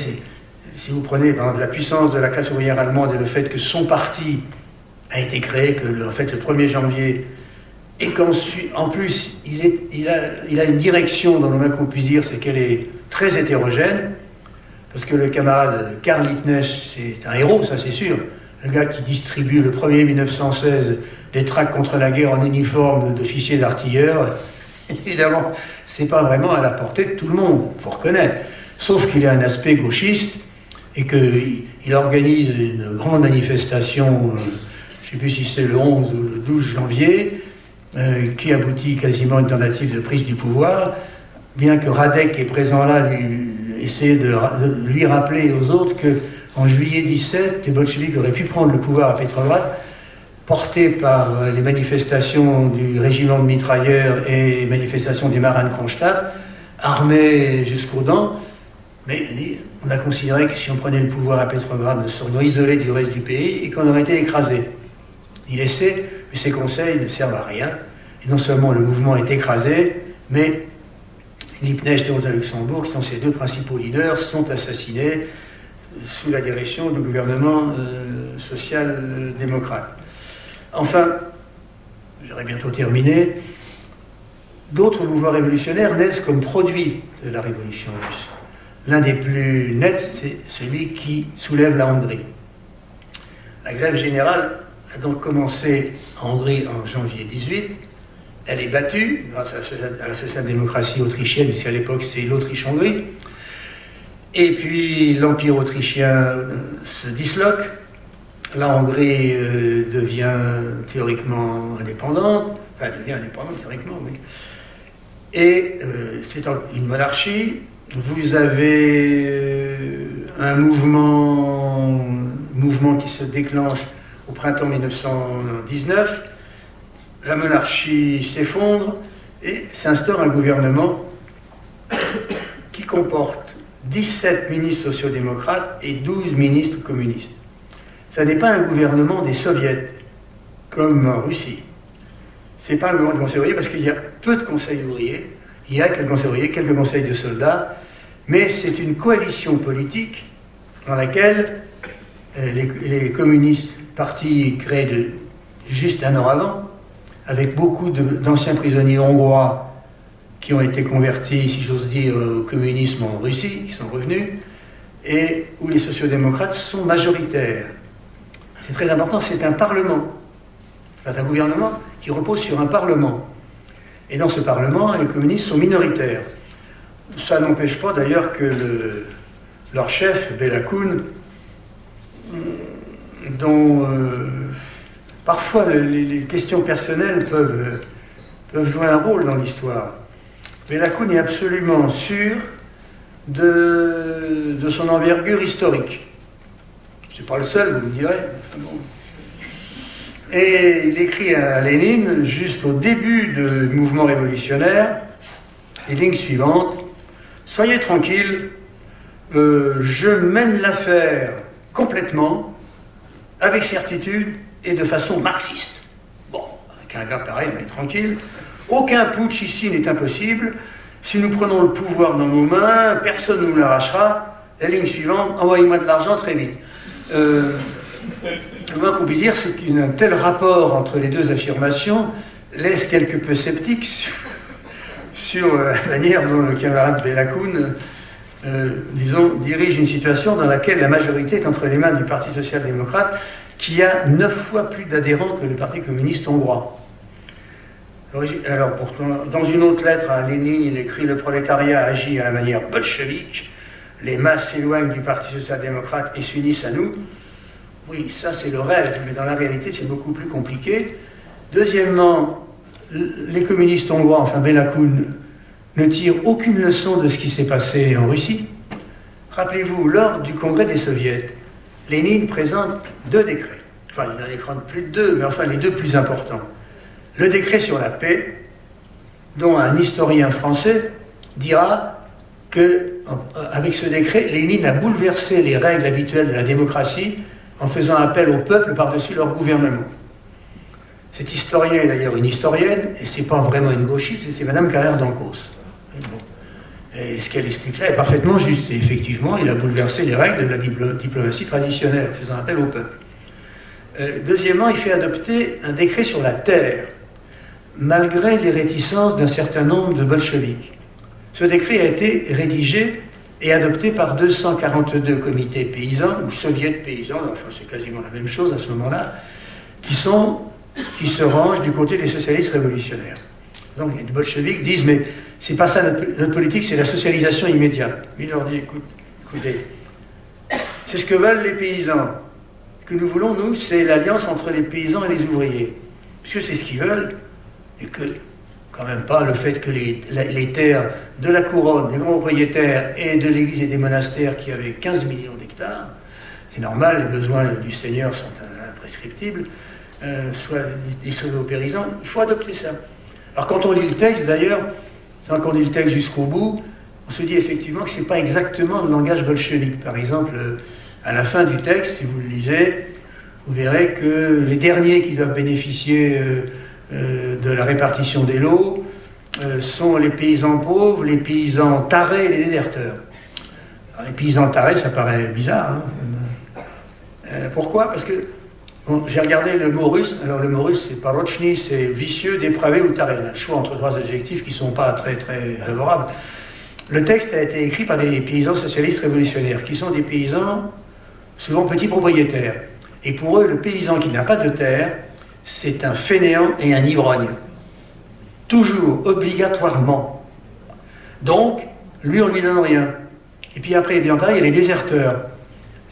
si vous prenez par exemple la puissance de la classe ouvrière allemande et le fait que son parti a été créé en fait le 1er janvier, et qu'en plus il a une direction, dans le moins qu'on puisse dire, c'est qu'elle est très hétérogène, parce que le camarade Karl Liebknecht, c'est un héros, ça c'est sûr, le gars qui distribue le 1er 1916 des tracts contre la guerre en uniforme d'officier d'artilleur, évidemment, c'est pas vraiment à la portée de tout le monde, il faut reconnaître. Sauf qu'il a un aspect gauchiste et qu'il organise une grande manifestation, je ne sais plus si c'est le 11 ou le 12 janvier, qui aboutit quasiment à une tentative de prise du pouvoir, bien que Radek, qui est présent là, essaie de lui rappeler aux autres qu'en juillet 17, les bolcheviks auraient pu prendre le pouvoir à Petrograd, porté par les manifestations du régiment de mitrailleurs et les manifestations des marins de Kronstadt, armés jusqu'aux dents. Mais on a considéré que si on prenait le pouvoir à Petrograd, nous serions isolés du reste du pays et qu'on aurait été écrasés. Il essaie, mais ses conseils ne servent à rien. Et non seulement le mouvement est écrasé, mais Liebknecht et Rosa Luxembourg, qui sont ses 2 principaux leaders, sont assassinés sous la direction du gouvernement social-démocrate. Enfin, j'aurais bientôt terminé, d'autres mouvements révolutionnaires naissent comme produit de la révolution russe. L'un des plus nets, c'est celui qui soulève la Hongrie. La grève générale a donc commencé en Hongrie en janvier 18. Elle est battue grâce à la social-démocratie autrichienne, puisqu'à l'époque c'est l'Autriche-Hongrie. Et puis l'Empire autrichien se disloque. La Hongrie devient théoriquement indépendante, enfin elle devient indépendante théoriquement, oui. Et c'est une monarchie. Vous avez un mouvement qui se déclenche au printemps 1919. La monarchie s'effondre et s'instaure un gouvernement qui comporte 17 ministres sociodémocrates et 12 ministres communistes. Ça n'est pas un gouvernement des soviets, comme en Russie. C'est pas un gouvernement de conseils ouvriers parce qu'il y a peu de conseils ouvriers. Il y a quelques conseils ouvriers, quelques conseils de soldats, mais c'est une coalition politique dans laquelle les communistes, partis créés juste 1 an avant, avec beaucoup d'anciens prisonniers hongrois qui ont été convertis, si j'ose dire, au communisme en Russie, qui sont revenus, et où les sociodémocrates sont majoritaires. C'est très important, c'est un parlement. C'est un gouvernement qui repose sur un parlement. Et dans ce parlement, les communistes sont minoritaires. Ça n'empêche pas d'ailleurs que leur chef, Béla Kun, dont parfois les questions personnelles peuvent jouer un rôle dans l'histoire. Béla Kun est absolument sûr de son envergure historique. C'est pas le seul, vous me direz. Et il écrit à Lénine, juste au début du mouvement révolutionnaire, les lignes suivantes: « Soyez tranquille, je mène l'affaire complètement, avec certitude et de façon marxiste. » Bon, avec un gars pareil, on est tranquille. Aucun putsch ici n'est impossible. Si nous prenons le pouvoir dans nos mains, personne ne nous l'arrachera. La ligne suivante: envoyez-moi de l'argent très vite. Le moins qu'on puisse dire, c'est qu'un tel rapport entre les deux affirmations laisse quelque peu sceptique sur la manière dont le camarade Béla Kun, disons, dirige une situation dans laquelle la majorité est entre les mains du Parti social-démocrate, qui a 9 fois plus d'adhérents que le Parti communiste hongrois. Alors, dans une autre lettre à Lénine, il écrit: « Le prolétariat agit à la manière bolchevique, les masses s'éloignent du Parti social-démocrate et s'unissent à nous. » Oui, ça c'est le rêve, mais dans la réalité c'est beaucoup plus compliqué. Deuxièmement, les communistes hongrois, enfin Béla Kun, ne tirent aucune leçon de ce qui s'est passé en Russie. Rappelez-vous, lors du congrès des soviets, Lénine présente 2 décrets. Enfin, il en écrane plus de 2, mais enfin les 2 plus importants. Le décret sur la paix, dont un historien français dira qu'avec ce décret, Lénine a bouleversé les règles habituelles de la démocratie en faisant appel au peuple par-dessus leur gouvernement. Cet historien est d'ailleurs une historienne, et c'est pas vraiment une gauchiste, c'est Madame Carrère d'Ancos. Et ce qu'elle explique là est parfaitement juste. Et effectivement, il a bouleversé les règles de la diplomatie traditionnelle en faisant appel au peuple. Deuxièmement, il fait adopter un décret sur la terre, malgré les réticences d'un certain nombre de bolcheviks. Ce décret a été rédigé et adopté par 242 comités paysans, ou soviets paysans, enfin c'est quasiment la même chose à ce moment-là, qui se rangent du côté des socialistes révolutionnaires. Donc les bolcheviks disent: mais c'est pas ça notre politique, c'est la socialisation immédiate. Il leur dit: écoutez, c'est ce que veulent les paysans. Ce que nous voulons, nous, c'est l'alliance entre les paysans et les ouvriers. Puisque c'est ce qu'ils veulent, et que quand même pas le fait que les terres de la couronne, des grands propriétaires et de l'église et des monastères qui avaient 15 millions d'hectares, c'est normal, les besoins du Seigneur sont imprescriptibles, soient distribués aux paysans, il faut adopter ça. Alors quand on lit le texte, d'ailleurs, quand on lit le texte jusqu'au bout, on se dit effectivement que ce n'est pas exactement le langage bolchevique. Par exemple, à la fin du texte, si vous le lisez, vous verrez que les derniers qui doivent bénéficier de la répartition des lots sont les paysans pauvres, les paysans tarés et les déserteurs. Alors, les paysans tarés, ça paraît bizarre. Hein. Pourquoi? Parce que bon, j'ai regardé le mot russe. Alors le mot russe, c'est parochny, c'est vicieux, dépravé ou taré. Le choix entre 3 adjectifs qui ne sont pas très favorables. Le texte a été écrit par des paysans socialistes révolutionnaires, qui sont des paysans souvent petits propriétaires. Et pour eux, le paysan qui n'a pas de terre, c'est un fainéant et un ivrogne. Toujours, obligatoirement. Donc, lui, on ne lui donne rien. Et puis après, bien entendu, il y a les déserteurs.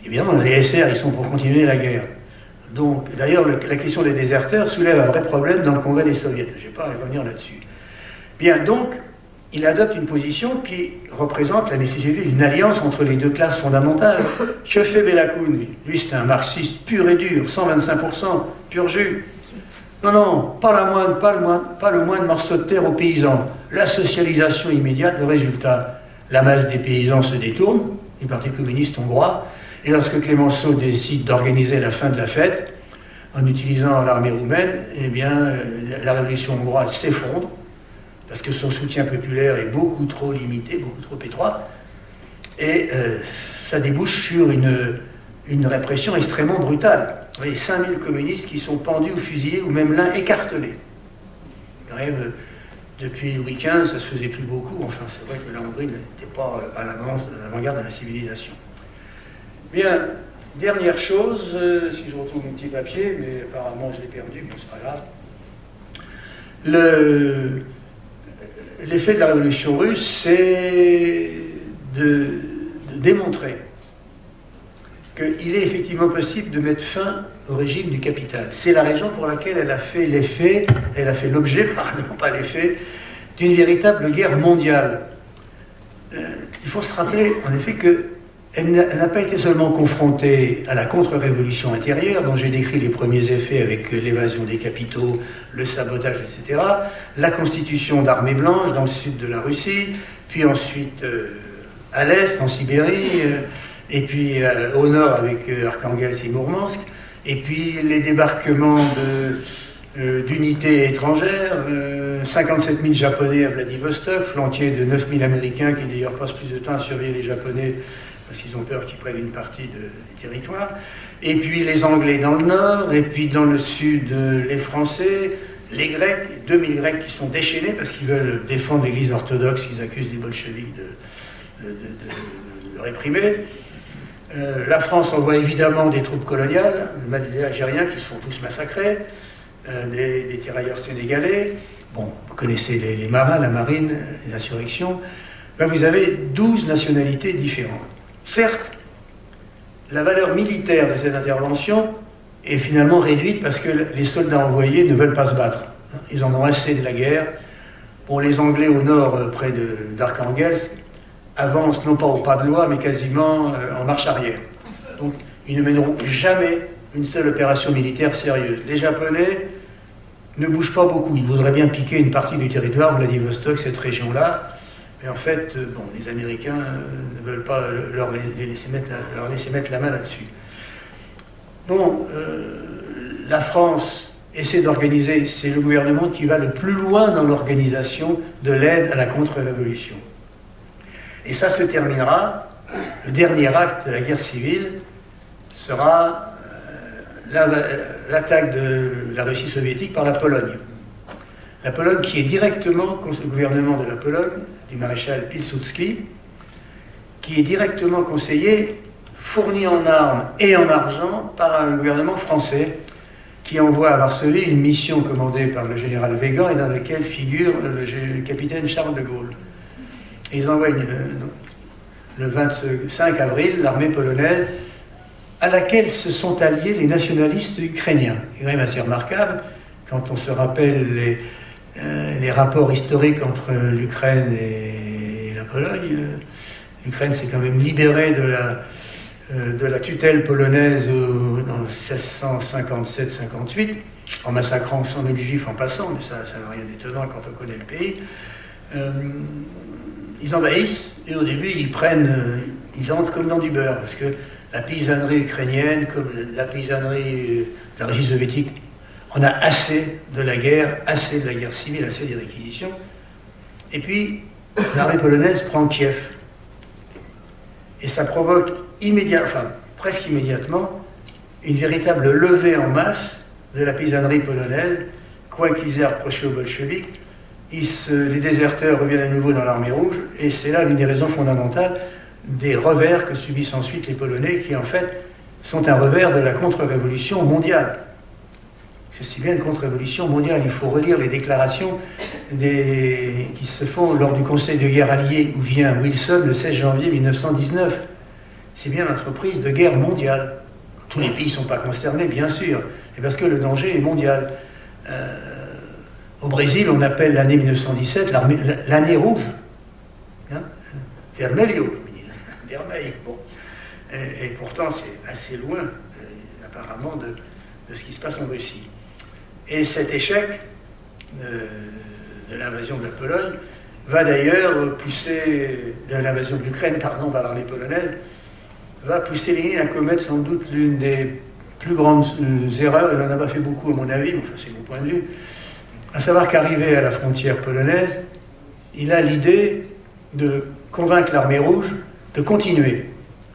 Évidemment, les SR, ils sont pour continuer la guerre. Donc, d'ailleurs, la question des déserteurs soulève un vrai problème dans le congrès des soviets. Je ne vais pas revenir là-dessus. Bien, donc, il adopte une position qui représente la nécessité d'une alliance entre les 2 classes fondamentales. Chefé Béla Kun, lui, c'est un marxiste pur et dur, 125%, pur jus. Non, pas le moindre morceau de terre aux paysans. La socialisation immédiate, le résultat. La masse des paysans se détourne du Parti communiste hongrois, et lorsque Clémenceau décide d'organiser la fin de la fête, en utilisant l'armée roumaine, eh bien, la révolution hongroise s'effondre, parce que son soutien populaire est beaucoup trop limité, beaucoup trop étroit, et ça débouche sur une répression extrêmement brutale. Vous voyez, 5000 communistes qui sont pendus ou fusillés, ou même l'un écartelé. Quand même, depuis Louis XV, ça se faisait plus beaucoup. Enfin, c'est vrai que la Hongrie n'était pas à l'avant-garde de la civilisation. Bien, dernière chose, si je retrouve mon petit papier, mais apparemment je l'ai perdu, mais c'est pas grave. L'effet de la révolution russe, c'est de démontrer qu'il est effectivement possible de mettre fin au régime du capital. C'est la raison pour laquelle elle a fait l'effet, elle a fait l'objet, pardon, pas l'effet, d'une véritable guerre mondiale. Il faut se rappeler, en effet, qu'elle n'a pas été seulement confrontée à la contre-révolution intérieure, dont j'ai décrit les premiers effets avec l'évasion des capitaux, le sabotage, etc., la constitution d'armées blanches dans le sud de la Russie, puis ensuite à l'est, en Sibérie, et puis au nord avec Arkhangelsk et Mourmansk, et puis les débarquements d'unités étrangères, 57 000 Japonais à Vladivostok, flanqués de 9 000 Américains qui d'ailleurs passent plus de temps à surveiller les Japonais parce qu'ils ont peur qu'ils prennent une partie du territoire, et puis les Anglais dans le nord, et puis dans le sud les Français, les Grecs, 2000 Grecs qui sont déchaînés parce qu'ils veulent défendre l'Église orthodoxe qu'ils accusent des bolcheviks de réprimer. La France envoie évidemment des troupes coloniales, les Algériens qui se font tous massacrer, des tirailleurs sénégalais. Bon, vous connaissez les marins, la marine, les insurrections. Ben, vous avez 12 nationalités différentes. Certes, la valeur militaire de cette intervention est finalement réduite parce que les soldats envoyés ne veulent pas se battre. Ils en ont assez de la guerre. Bon, les Anglais au nord, près d'Arkhangelsk, avancent non pas au pas de loi, mais quasiment en marche arrière. Donc, ils ne mèneront jamais une seule opération militaire sérieuse. Les Japonais ne bougent pas beaucoup. Ils voudraient bien piquer une partie du territoire, Vladivostok, cette région-là. Mais en fait, bon, les Américains ne veulent pas leur laisser mettre la main là-dessus. Bon, la France essaie d'organiser, c'est le gouvernement qui va le plus loin dans l'organisation de l'aide à la contre-révolution. Et ça se terminera, le dernier acte de la guerre civile sera l'attaque de la Russie soviétique par la Pologne. La Pologne qui est directement, le gouvernement de la Pologne, du maréchal Pilsudski, qui est directement conseillé, fourni en armes et en argent par un gouvernement français qui envoie à Varsovie une mission commandée par le général Weygand et dans laquelle figure le capitaine Charles de Gaulle. Et ils envoient le 25 avril l'armée polonaise à laquelle se sont alliés les nationalistes ukrainiens. C'est quand même assez remarquable quand on se rappelle les rapports historiques entre l'Ukraine et la Pologne. L'Ukraine s'est quand même libérée de la tutelle polonaise en 1657-58, en massacrant 100 000 juifs en passant, mais ça n'a rien d'étonnant quand on connaît le pays. Ils envahissent et au début ils entrent comme dans du beurre, parce que la paysannerie ukrainienne, comme la paysannerie de la Russie soviétique, on a assez de la guerre civile, assez des réquisitions. Et puis, l'armée polonaise prend Kiev. Et ça provoque presque immédiatement, une véritable levée en masse de la paysannerie polonaise, quoi qu'ils aient reproché aux bolcheviks. Les déserteurs reviennent à nouveau dans l'armée rouge, et c'est là l'une des raisons fondamentales des revers que subissent ensuite les Polonais, qui en fait sont un revers de la contre-révolution mondiale. C'est si bien une contre-révolution mondiale. Il faut relire les déclarations qui se font lors du Conseil de guerre allié où vient Wilson le 16 janvier 1919. C'est bien l'entreprise de guerre mondiale. Tous les pays ne sont pas concernés, bien sûr, et parce que le danger est mondial. Au Brésil, on appelle l'année 1917 l'année rouge. Hein? Vermelho, vermeil. Bon. Et pourtant, c'est assez loin, apparemment, de ce qui se passe en Russie. Et cet échec de l'invasion de la Pologne va d'ailleurs pousser, de l'invasion de l'Ukraine, pardon, par l'armée polonaise, va pousser Lénine à commettre sans doute l'une des plus grandes erreurs, il n'en a pas fait beaucoup à mon avis, mais enfin c'est mon point de vue, à savoir qu'arrivé à la frontière polonaise, il a l'idée de convaincre l'armée rouge de continuer.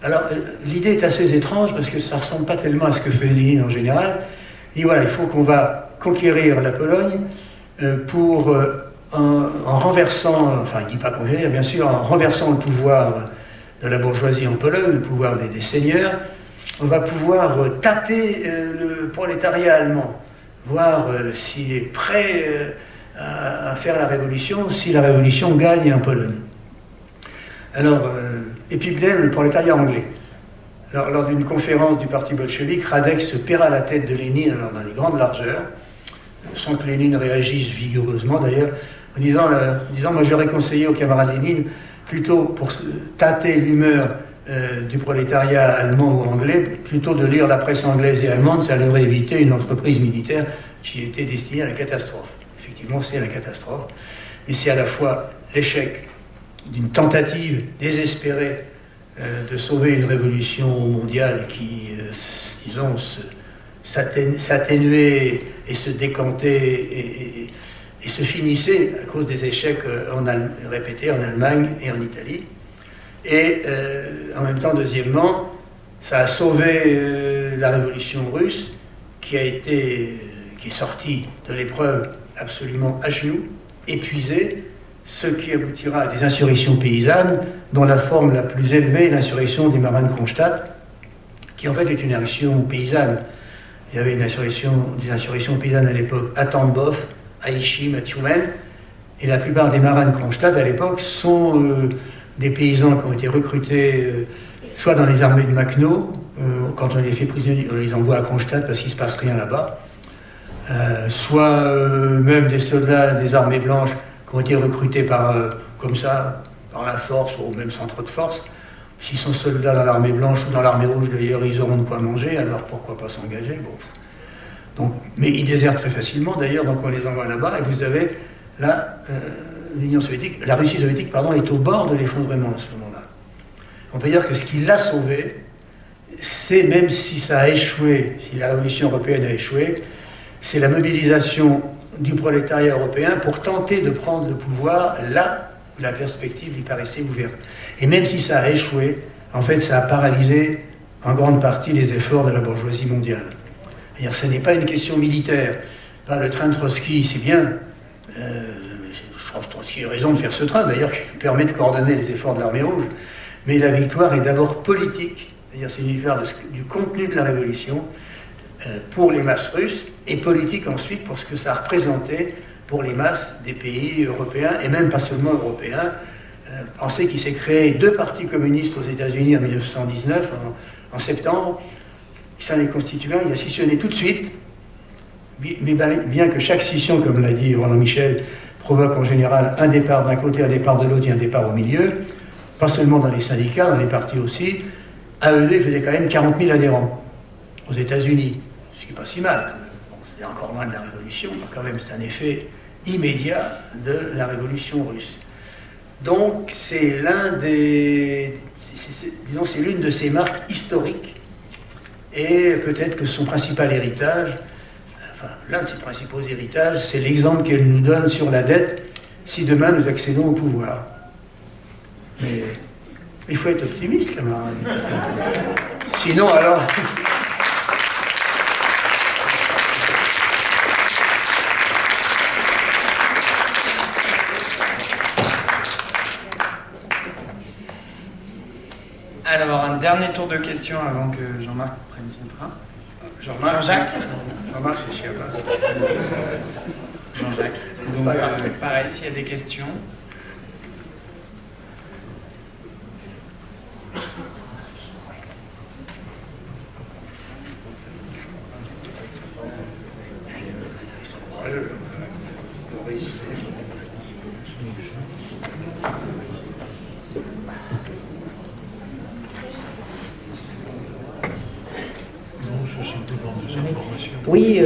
Alors l'idée est assez étrange parce que ça ne ressemble pas tellement à ce que fait Lénine en général. Il dit voilà, il faut qu'on va conquérir la Pologne en renversant, enfin il ne dit pas conquérir bien sûr, en renversant le pouvoir de la bourgeoisie en Pologne, le pouvoir des seigneurs, on va pouvoir tâter le prolétariat allemand, voir s'il est prêt à faire la révolution, si la révolution gagne en Pologne. Alors, et puis le prolétariat anglais. Alors, lors d'une conférence du parti bolchevique, Radek se paiera la tête de Lénine, alors dans les grandes largeurs, sans que Lénine réagisse vigoureusement d'ailleurs, en disant moi j'aurais conseillé au camarade Lénine, plutôt pour tâter l'humeur du prolétariat allemand ou anglais, plutôt de lire la presse anglaise et allemande, ça leur aurait évité une entreprise militaire qui était destinée à la catastrophe. Effectivement, c'est la catastrophe, et c'est à la fois l'échec d'une tentative désespérée de sauver une révolution mondiale qui, disons, s'atténuait et se décantait et se finissait à cause des échecs répétés en Allemagne et en Italie. Et en même temps, deuxièmement, ça a sauvé la révolution russe qui est sortie de l'épreuve absolument à genoux, épuisée, ce qui aboutira à des insurrections paysannes, dont la forme la plus élevée est l'insurrection des marins de Kronstadt, qui en fait est une insurrection paysanne. Il y avait des insurrections paysannes à l'époque à Tambov, à Ichim, à Tjumen, et la plupart des marins de Kronstadt à l'époque sont des paysans qui ont été recrutés soit dans les armées de Makhno, quand on les fait prisonniers, on les envoie à Kronstadt parce qu'il ne se passe rien là-bas, soit même des soldats des armées blanches qui ont été recrutés comme ça, par la force ou même sans trop de force. S'ils sont soldats dans l'armée blanche ou dans l'armée rouge d'ailleurs, ils auront de quoi manger, alors pourquoi pas s'engager, bon. Donc, mais ils désertent très facilement d'ailleurs, donc on les envoie là-bas, et vous avez là, la Russie soviétique est au bord de l'effondrement à ce moment-là. On peut dire que ce qui l'a sauvé, c'est, même si ça a échoué, si la révolution européenne a échoué, c'est la mobilisation du prolétariat européen pour tenter de prendre le pouvoir là où la perspective lui paraissait ouverte. Et même si ça a échoué, en fait, ça a paralysé en grande partie les efforts de la bourgeoisie mondiale. C'est-à-dire, ce n'est pas une question militaire. Le train de Trotsky, c'est bien. Je trouve que Trotsky a raison de faire ce train, d'ailleurs, qui permet de coordonner les efforts de l'armée rouge. Mais la victoire est d'abord politique. C'est-à-dire, c'est une victoire du contenu de la révolution pour les masses russes, et politique ensuite pour ce que ça représentait pour les masses des pays européens, et même pas seulement européens. Pensez qu'il s'est créé 2 partis communistes aux États-Unis en 1919, en septembre. Il s'en est constitué un, il a scissionné tout de suite, mais bien que chaque scission, comme l'a dit Roland Michel, provoque en général un départ d'un côté, un départ de l'autre et un départ au milieu, pas seulement dans les syndicats, dans les partis aussi. AED faisait quand même 40 000 adhérents aux États-Unis, ce qui n'est pas si mal. Bon, c'est encore loin de la révolution, mais quand même c'est un effet immédiat de la révolution russe. Donc c'est c'est l'une de ses marques historiques, et peut-être que son principal héritage, enfin l'un de ses principaux héritages, c'est l'exemple qu'elle nous donne sur la dette si demain nous accédons au pouvoir. Mais il faut être optimiste, camarade. Sinon alors... Alors, un dernier tour de questions avant que Jean-Marc prenne son train. Jean-Jacques. Jean-Marc, c'est sûr. Jean-Jacques. Donc, pareil, s'il y a des questions. Oui,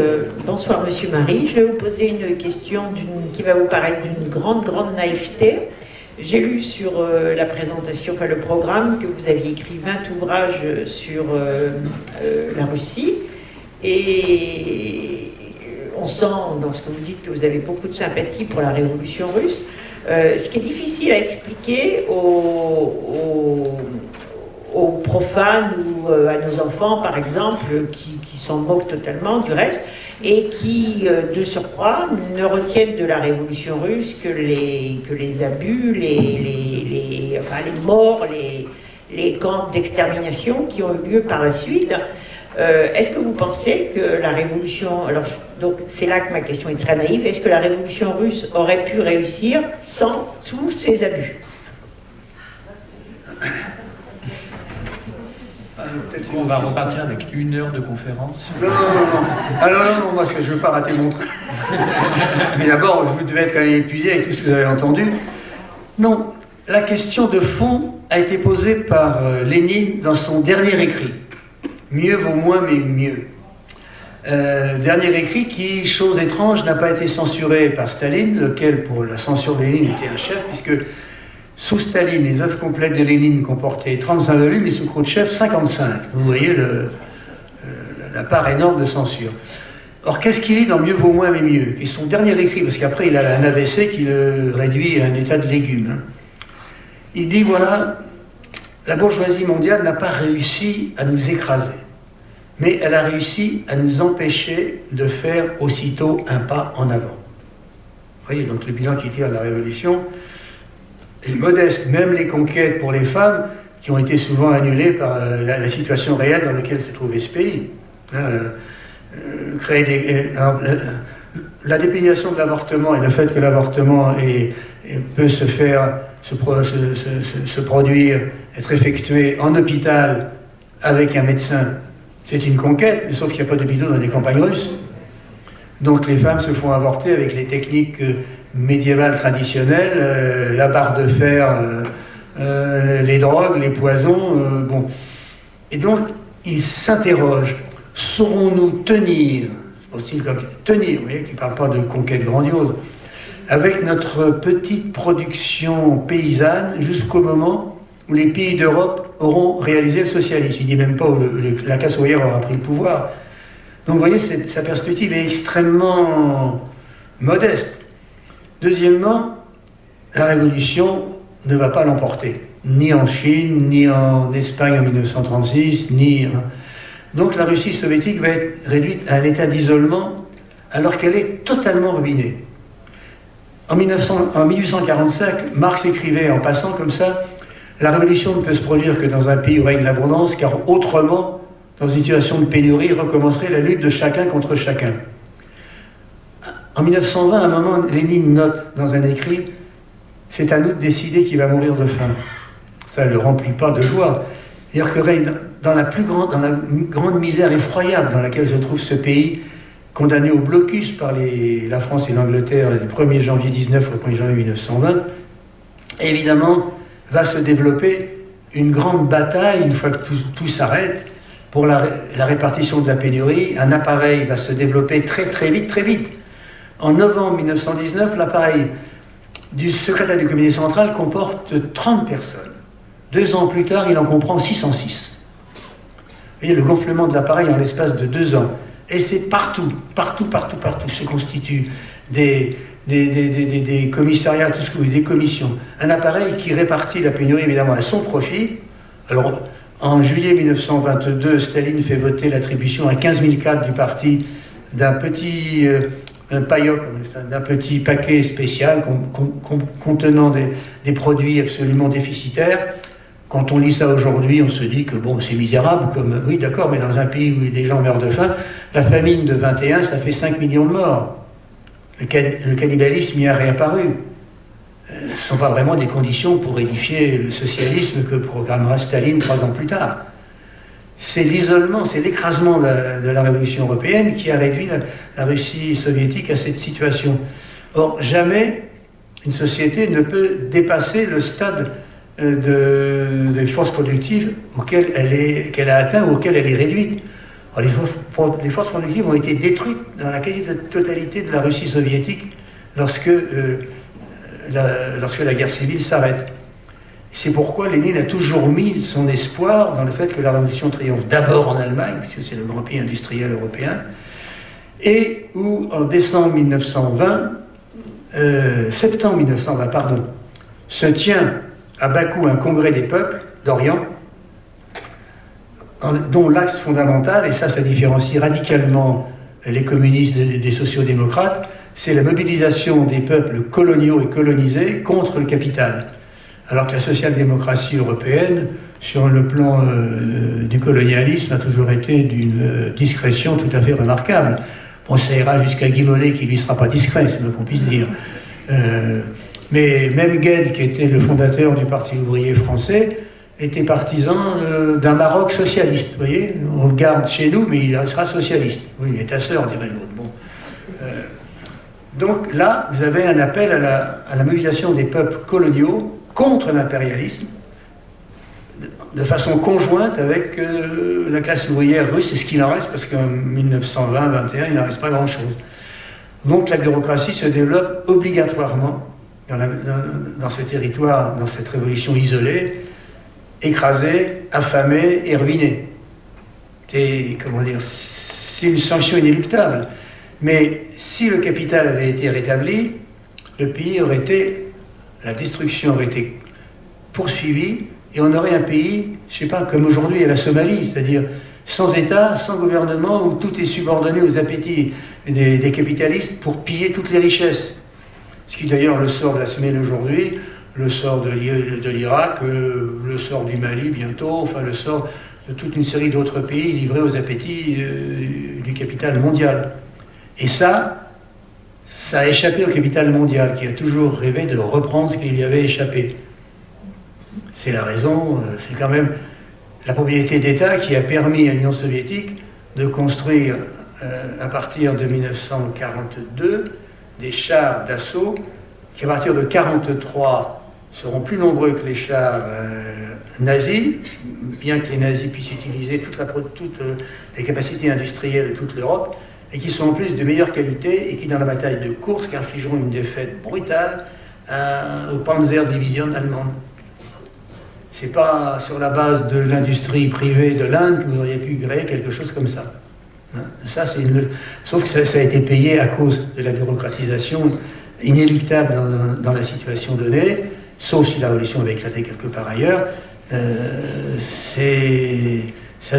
bonsoir Monsieur Marie. Je vais vous poser une question qui va vous paraître d'une grande naïveté. J'ai lu sur la présentation, enfin le programme, que vous aviez écrit 20 ouvrages sur la Russie. Et on sent dans ce que vous dites que vous avez beaucoup de sympathie pour la révolution russe. Ce qui est difficile à expliquer aux profanes ou à nos enfants, par exemple, qui s'en moquent totalement du reste, et qui, de surcroît, ne retiennent de la révolution russe que les abus, les morts, les camps d'extermination qui ont eu lieu par la suite. Est-ce que vous pensez que la révolution, alors donc c'est là que ma question est très naïve, est-ce que la révolution russe aurait pu réussir sans tous ces abus? On va repartir avec 1 heure de conférence. Non. Ah non, moi, parce que je ne veux pas rater mon train. Mais d'abord, vous devez être quand même épuisé avec tout ce que vous avez entendu. Non, la question de fond a été posée par Lénine dans son dernier écrit. Mieux vaut moins, mais mieux. Dernier écrit qui, chose étrange, n'a pas été censuré par Staline, lequel, pour la censure de Lénine, était un chef, puisque sous Staline, les œuvres complètes de Lénine comportaient 35 volumes et sous Khrouchtchev, 55. Vous voyez la part énorme de censure. Or, qu'est-ce qu'il dit dans Mieux vaut moins, mais mieux? Et son dernier écrit, parce qu'après, il a un AVC qui le réduit à un état de légume. Il dit, voilà, la bourgeoisie mondiale n'a pas réussi à nous écraser, mais elle a réussi à nous empêcher de faire aussitôt un pas en avant. Vous voyez, donc le bilan qui tire de la Révolution est modeste. Même les conquêtes pour les femmes, qui ont été souvent annulées par la situation réelle dans laquelle se trouvait ce pays. La dépénalisation de l'avortement et le fait que l'avortement peut se faire, se produire, être effectué en hôpital avec un médecin, c'est une conquête, mais sauf qu'il n'y a pas d'hôpitaux dans les campagnes russes. Donc les femmes se font avorter avec les techniques médiévales traditionnelles, la barre de fer, les drogues, les poisons, bon. Et donc, ils s'interrogent, saurons-nous tenir, c'est comme tenir, vous voyez, qui ne parle pas de conquête grandiose, avec notre petite production paysanne jusqu'au moment où les pays d'Europe auront réalisé le socialisme. Il ne dit même pas où la classe ouvrière aura pris le pouvoir. Donc vous voyez, sa perspective est extrêmement modeste. Deuxièmement, la révolution ne va pas l'emporter, ni en Chine, ni en Espagne en 1936, Donc la Russie soviétique va être réduite à un état d'isolement alors qu'elle est totalement ruinée. En 1845, Marx écrivait en passant comme ça, la révolution ne peut se produire que dans un pays où règne l'abondance, car autrement, dans une situation de pénurie, recommencerait la lutte de chacun contre chacun. En 1920, à un moment, Lénine note dans un écrit, c'est à nous de décider qui va mourir de faim. Ça ne le remplit pas de joie. C'est-à-dire que dans la grande misère effroyable dans laquelle se trouve ce pays, condamné au blocus par la France et l'Angleterre du 1er janvier 19 au 1er janvier 1920, évidemment, va se développer une grande bataille, une fois que tout s'arrête, pour la répartition de la pénurie. Un appareil va se développer très vite. En novembre 1919, l'appareil du secrétaire du comité central comporte 30 personnes. 2 ans plus tard, il en comprend 606. Vous voyez le gonflement de l'appareil en l'espace de 2 ans. Et c'est partout se constituent des commissariats, tout ce que vous voulez, des commissions. Un appareil qui répartit la pénurie évidemment à son profit. Alors, en juillet 1922, Staline fait voter l'attribution à 15 000 cadres du parti d'un petit d'un petit paquet spécial contenant des produits absolument déficitaires. Quand on lit ça aujourd'hui, on se dit que bon, c'est misérable, oui d'accord, mais dans un pays où des gens meurent de faim, la famine de 21, ça fait 5 millions de morts. Le cannibalisme y a réapparu. Ce ne sont pas vraiment des conditions pour édifier le socialisme que programmera Staline 3 ans plus tard. C'est l'isolement, c'est l'écrasement de la révolution européenne qui a réduit la Russie soviétique à cette situation. Or, jamais une société ne peut dépasser le stade des forces productives qu'elle a atteint ou auxquelles elle est réduite. Alors, les forces productives ont été détruites dans la quasi-totalité de la Russie soviétique lorsque la guerre civile s'arrête. C'est pourquoi Lénine a toujours mis son espoir dans le fait que la révolution triomphe d'abord en Allemagne, puisque c'est le grand pays industriel européen, et où en septembre 1920, se tient à Bakou un congrès des peuples d'Orient, dont l'axe fondamental, et ça différencie radicalement les communistes des sociodémocrates, c'est la mobilisation des peuples coloniaux et colonisés contre le capital. Alors que la social-démocratie européenne sur le plan du colonialisme, a toujours été d'une discrétion tout à fait remarquable. Bon, ça ira jusqu'à Guy Mollet, qui lui sera pas discret, c'est le qu'on puisse dire. Mais même Gued, qui était le fondateur du Parti ouvrier français, était partisan d'un Maroc socialiste. Vous voyez, on le garde chez nous, mais il sera socialiste. Oui, il est ta sœur, dirait l'autre. Bon. Donc là, vous avez un appel à la mobilisation des peuples coloniaux contre l'impérialisme, de façon conjointe avec la classe ouvrière russe, et ce qu'il en reste, parce qu'en 1920-21, il n'en reste pas grand-chose. Donc la bureaucratie se développe obligatoirement dans ce territoire, dans cette révolution isolée, écrasée, affamée et ruinée. C'est, comment dire, c'est une sanction inéluctable. Mais si le capital avait été rétabli, le pays aurait été, la destruction aurait été poursuivie, et on aurait un pays, je ne sais pas, comme aujourd'hui à la Somalie, c'est-à-dire sans État, sans gouvernement, où tout est subordonné aux appétits des capitalistes pour piller toutes les richesses. Ce qui d'ailleurs le sort de la semaine aujourd'hui, le sort de l'Irak, le sort du Mali bientôt, enfin le sort de toute une série d'autres pays livrés aux appétits du capital mondial. Et ça a échappé au capital mondial, qui a toujours rêvé de reprendre ce qui lui avait échappé. C'est la raison, c'est quand même la propriété d'État qui a permis à l'Union soviétique de construire, à partir de 1942, des chars d'assaut qui, à partir de 1943, seront plus nombreux que les chars nazis, bien que les nazis puissent utiliser toutes les capacités industrielles de toute l'Europe, et qui sont en plus de meilleure qualité et qui, dans la bataille de Kursk, infligeront une défaite brutale aux Panzerdivision allemandes. C'est pas sur la base de l'industrie privée de l'Inde que vous auriez pu créer quelque chose comme ça. Ça, sauf que ça a été payé à cause de la bureaucratisation inéluctable dans la situation donnée, sauf si la révolution avait éclaté quelque part ailleurs. Ça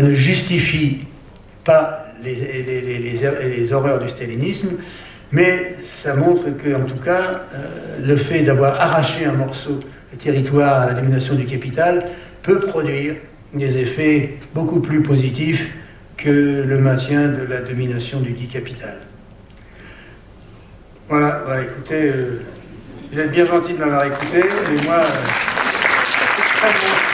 ne justifie pas les horreurs du stalinisme, mais ça montre que, en tout cas, le fait d'avoir arraché un morceau de territoire à la domination du capital peut produire des effets beaucoup plus positifs que le maintien de la domination du dit capital. Voilà, écoutez, vous êtes bien gentil de m'avoir écouté, mais moi, c'est très bon.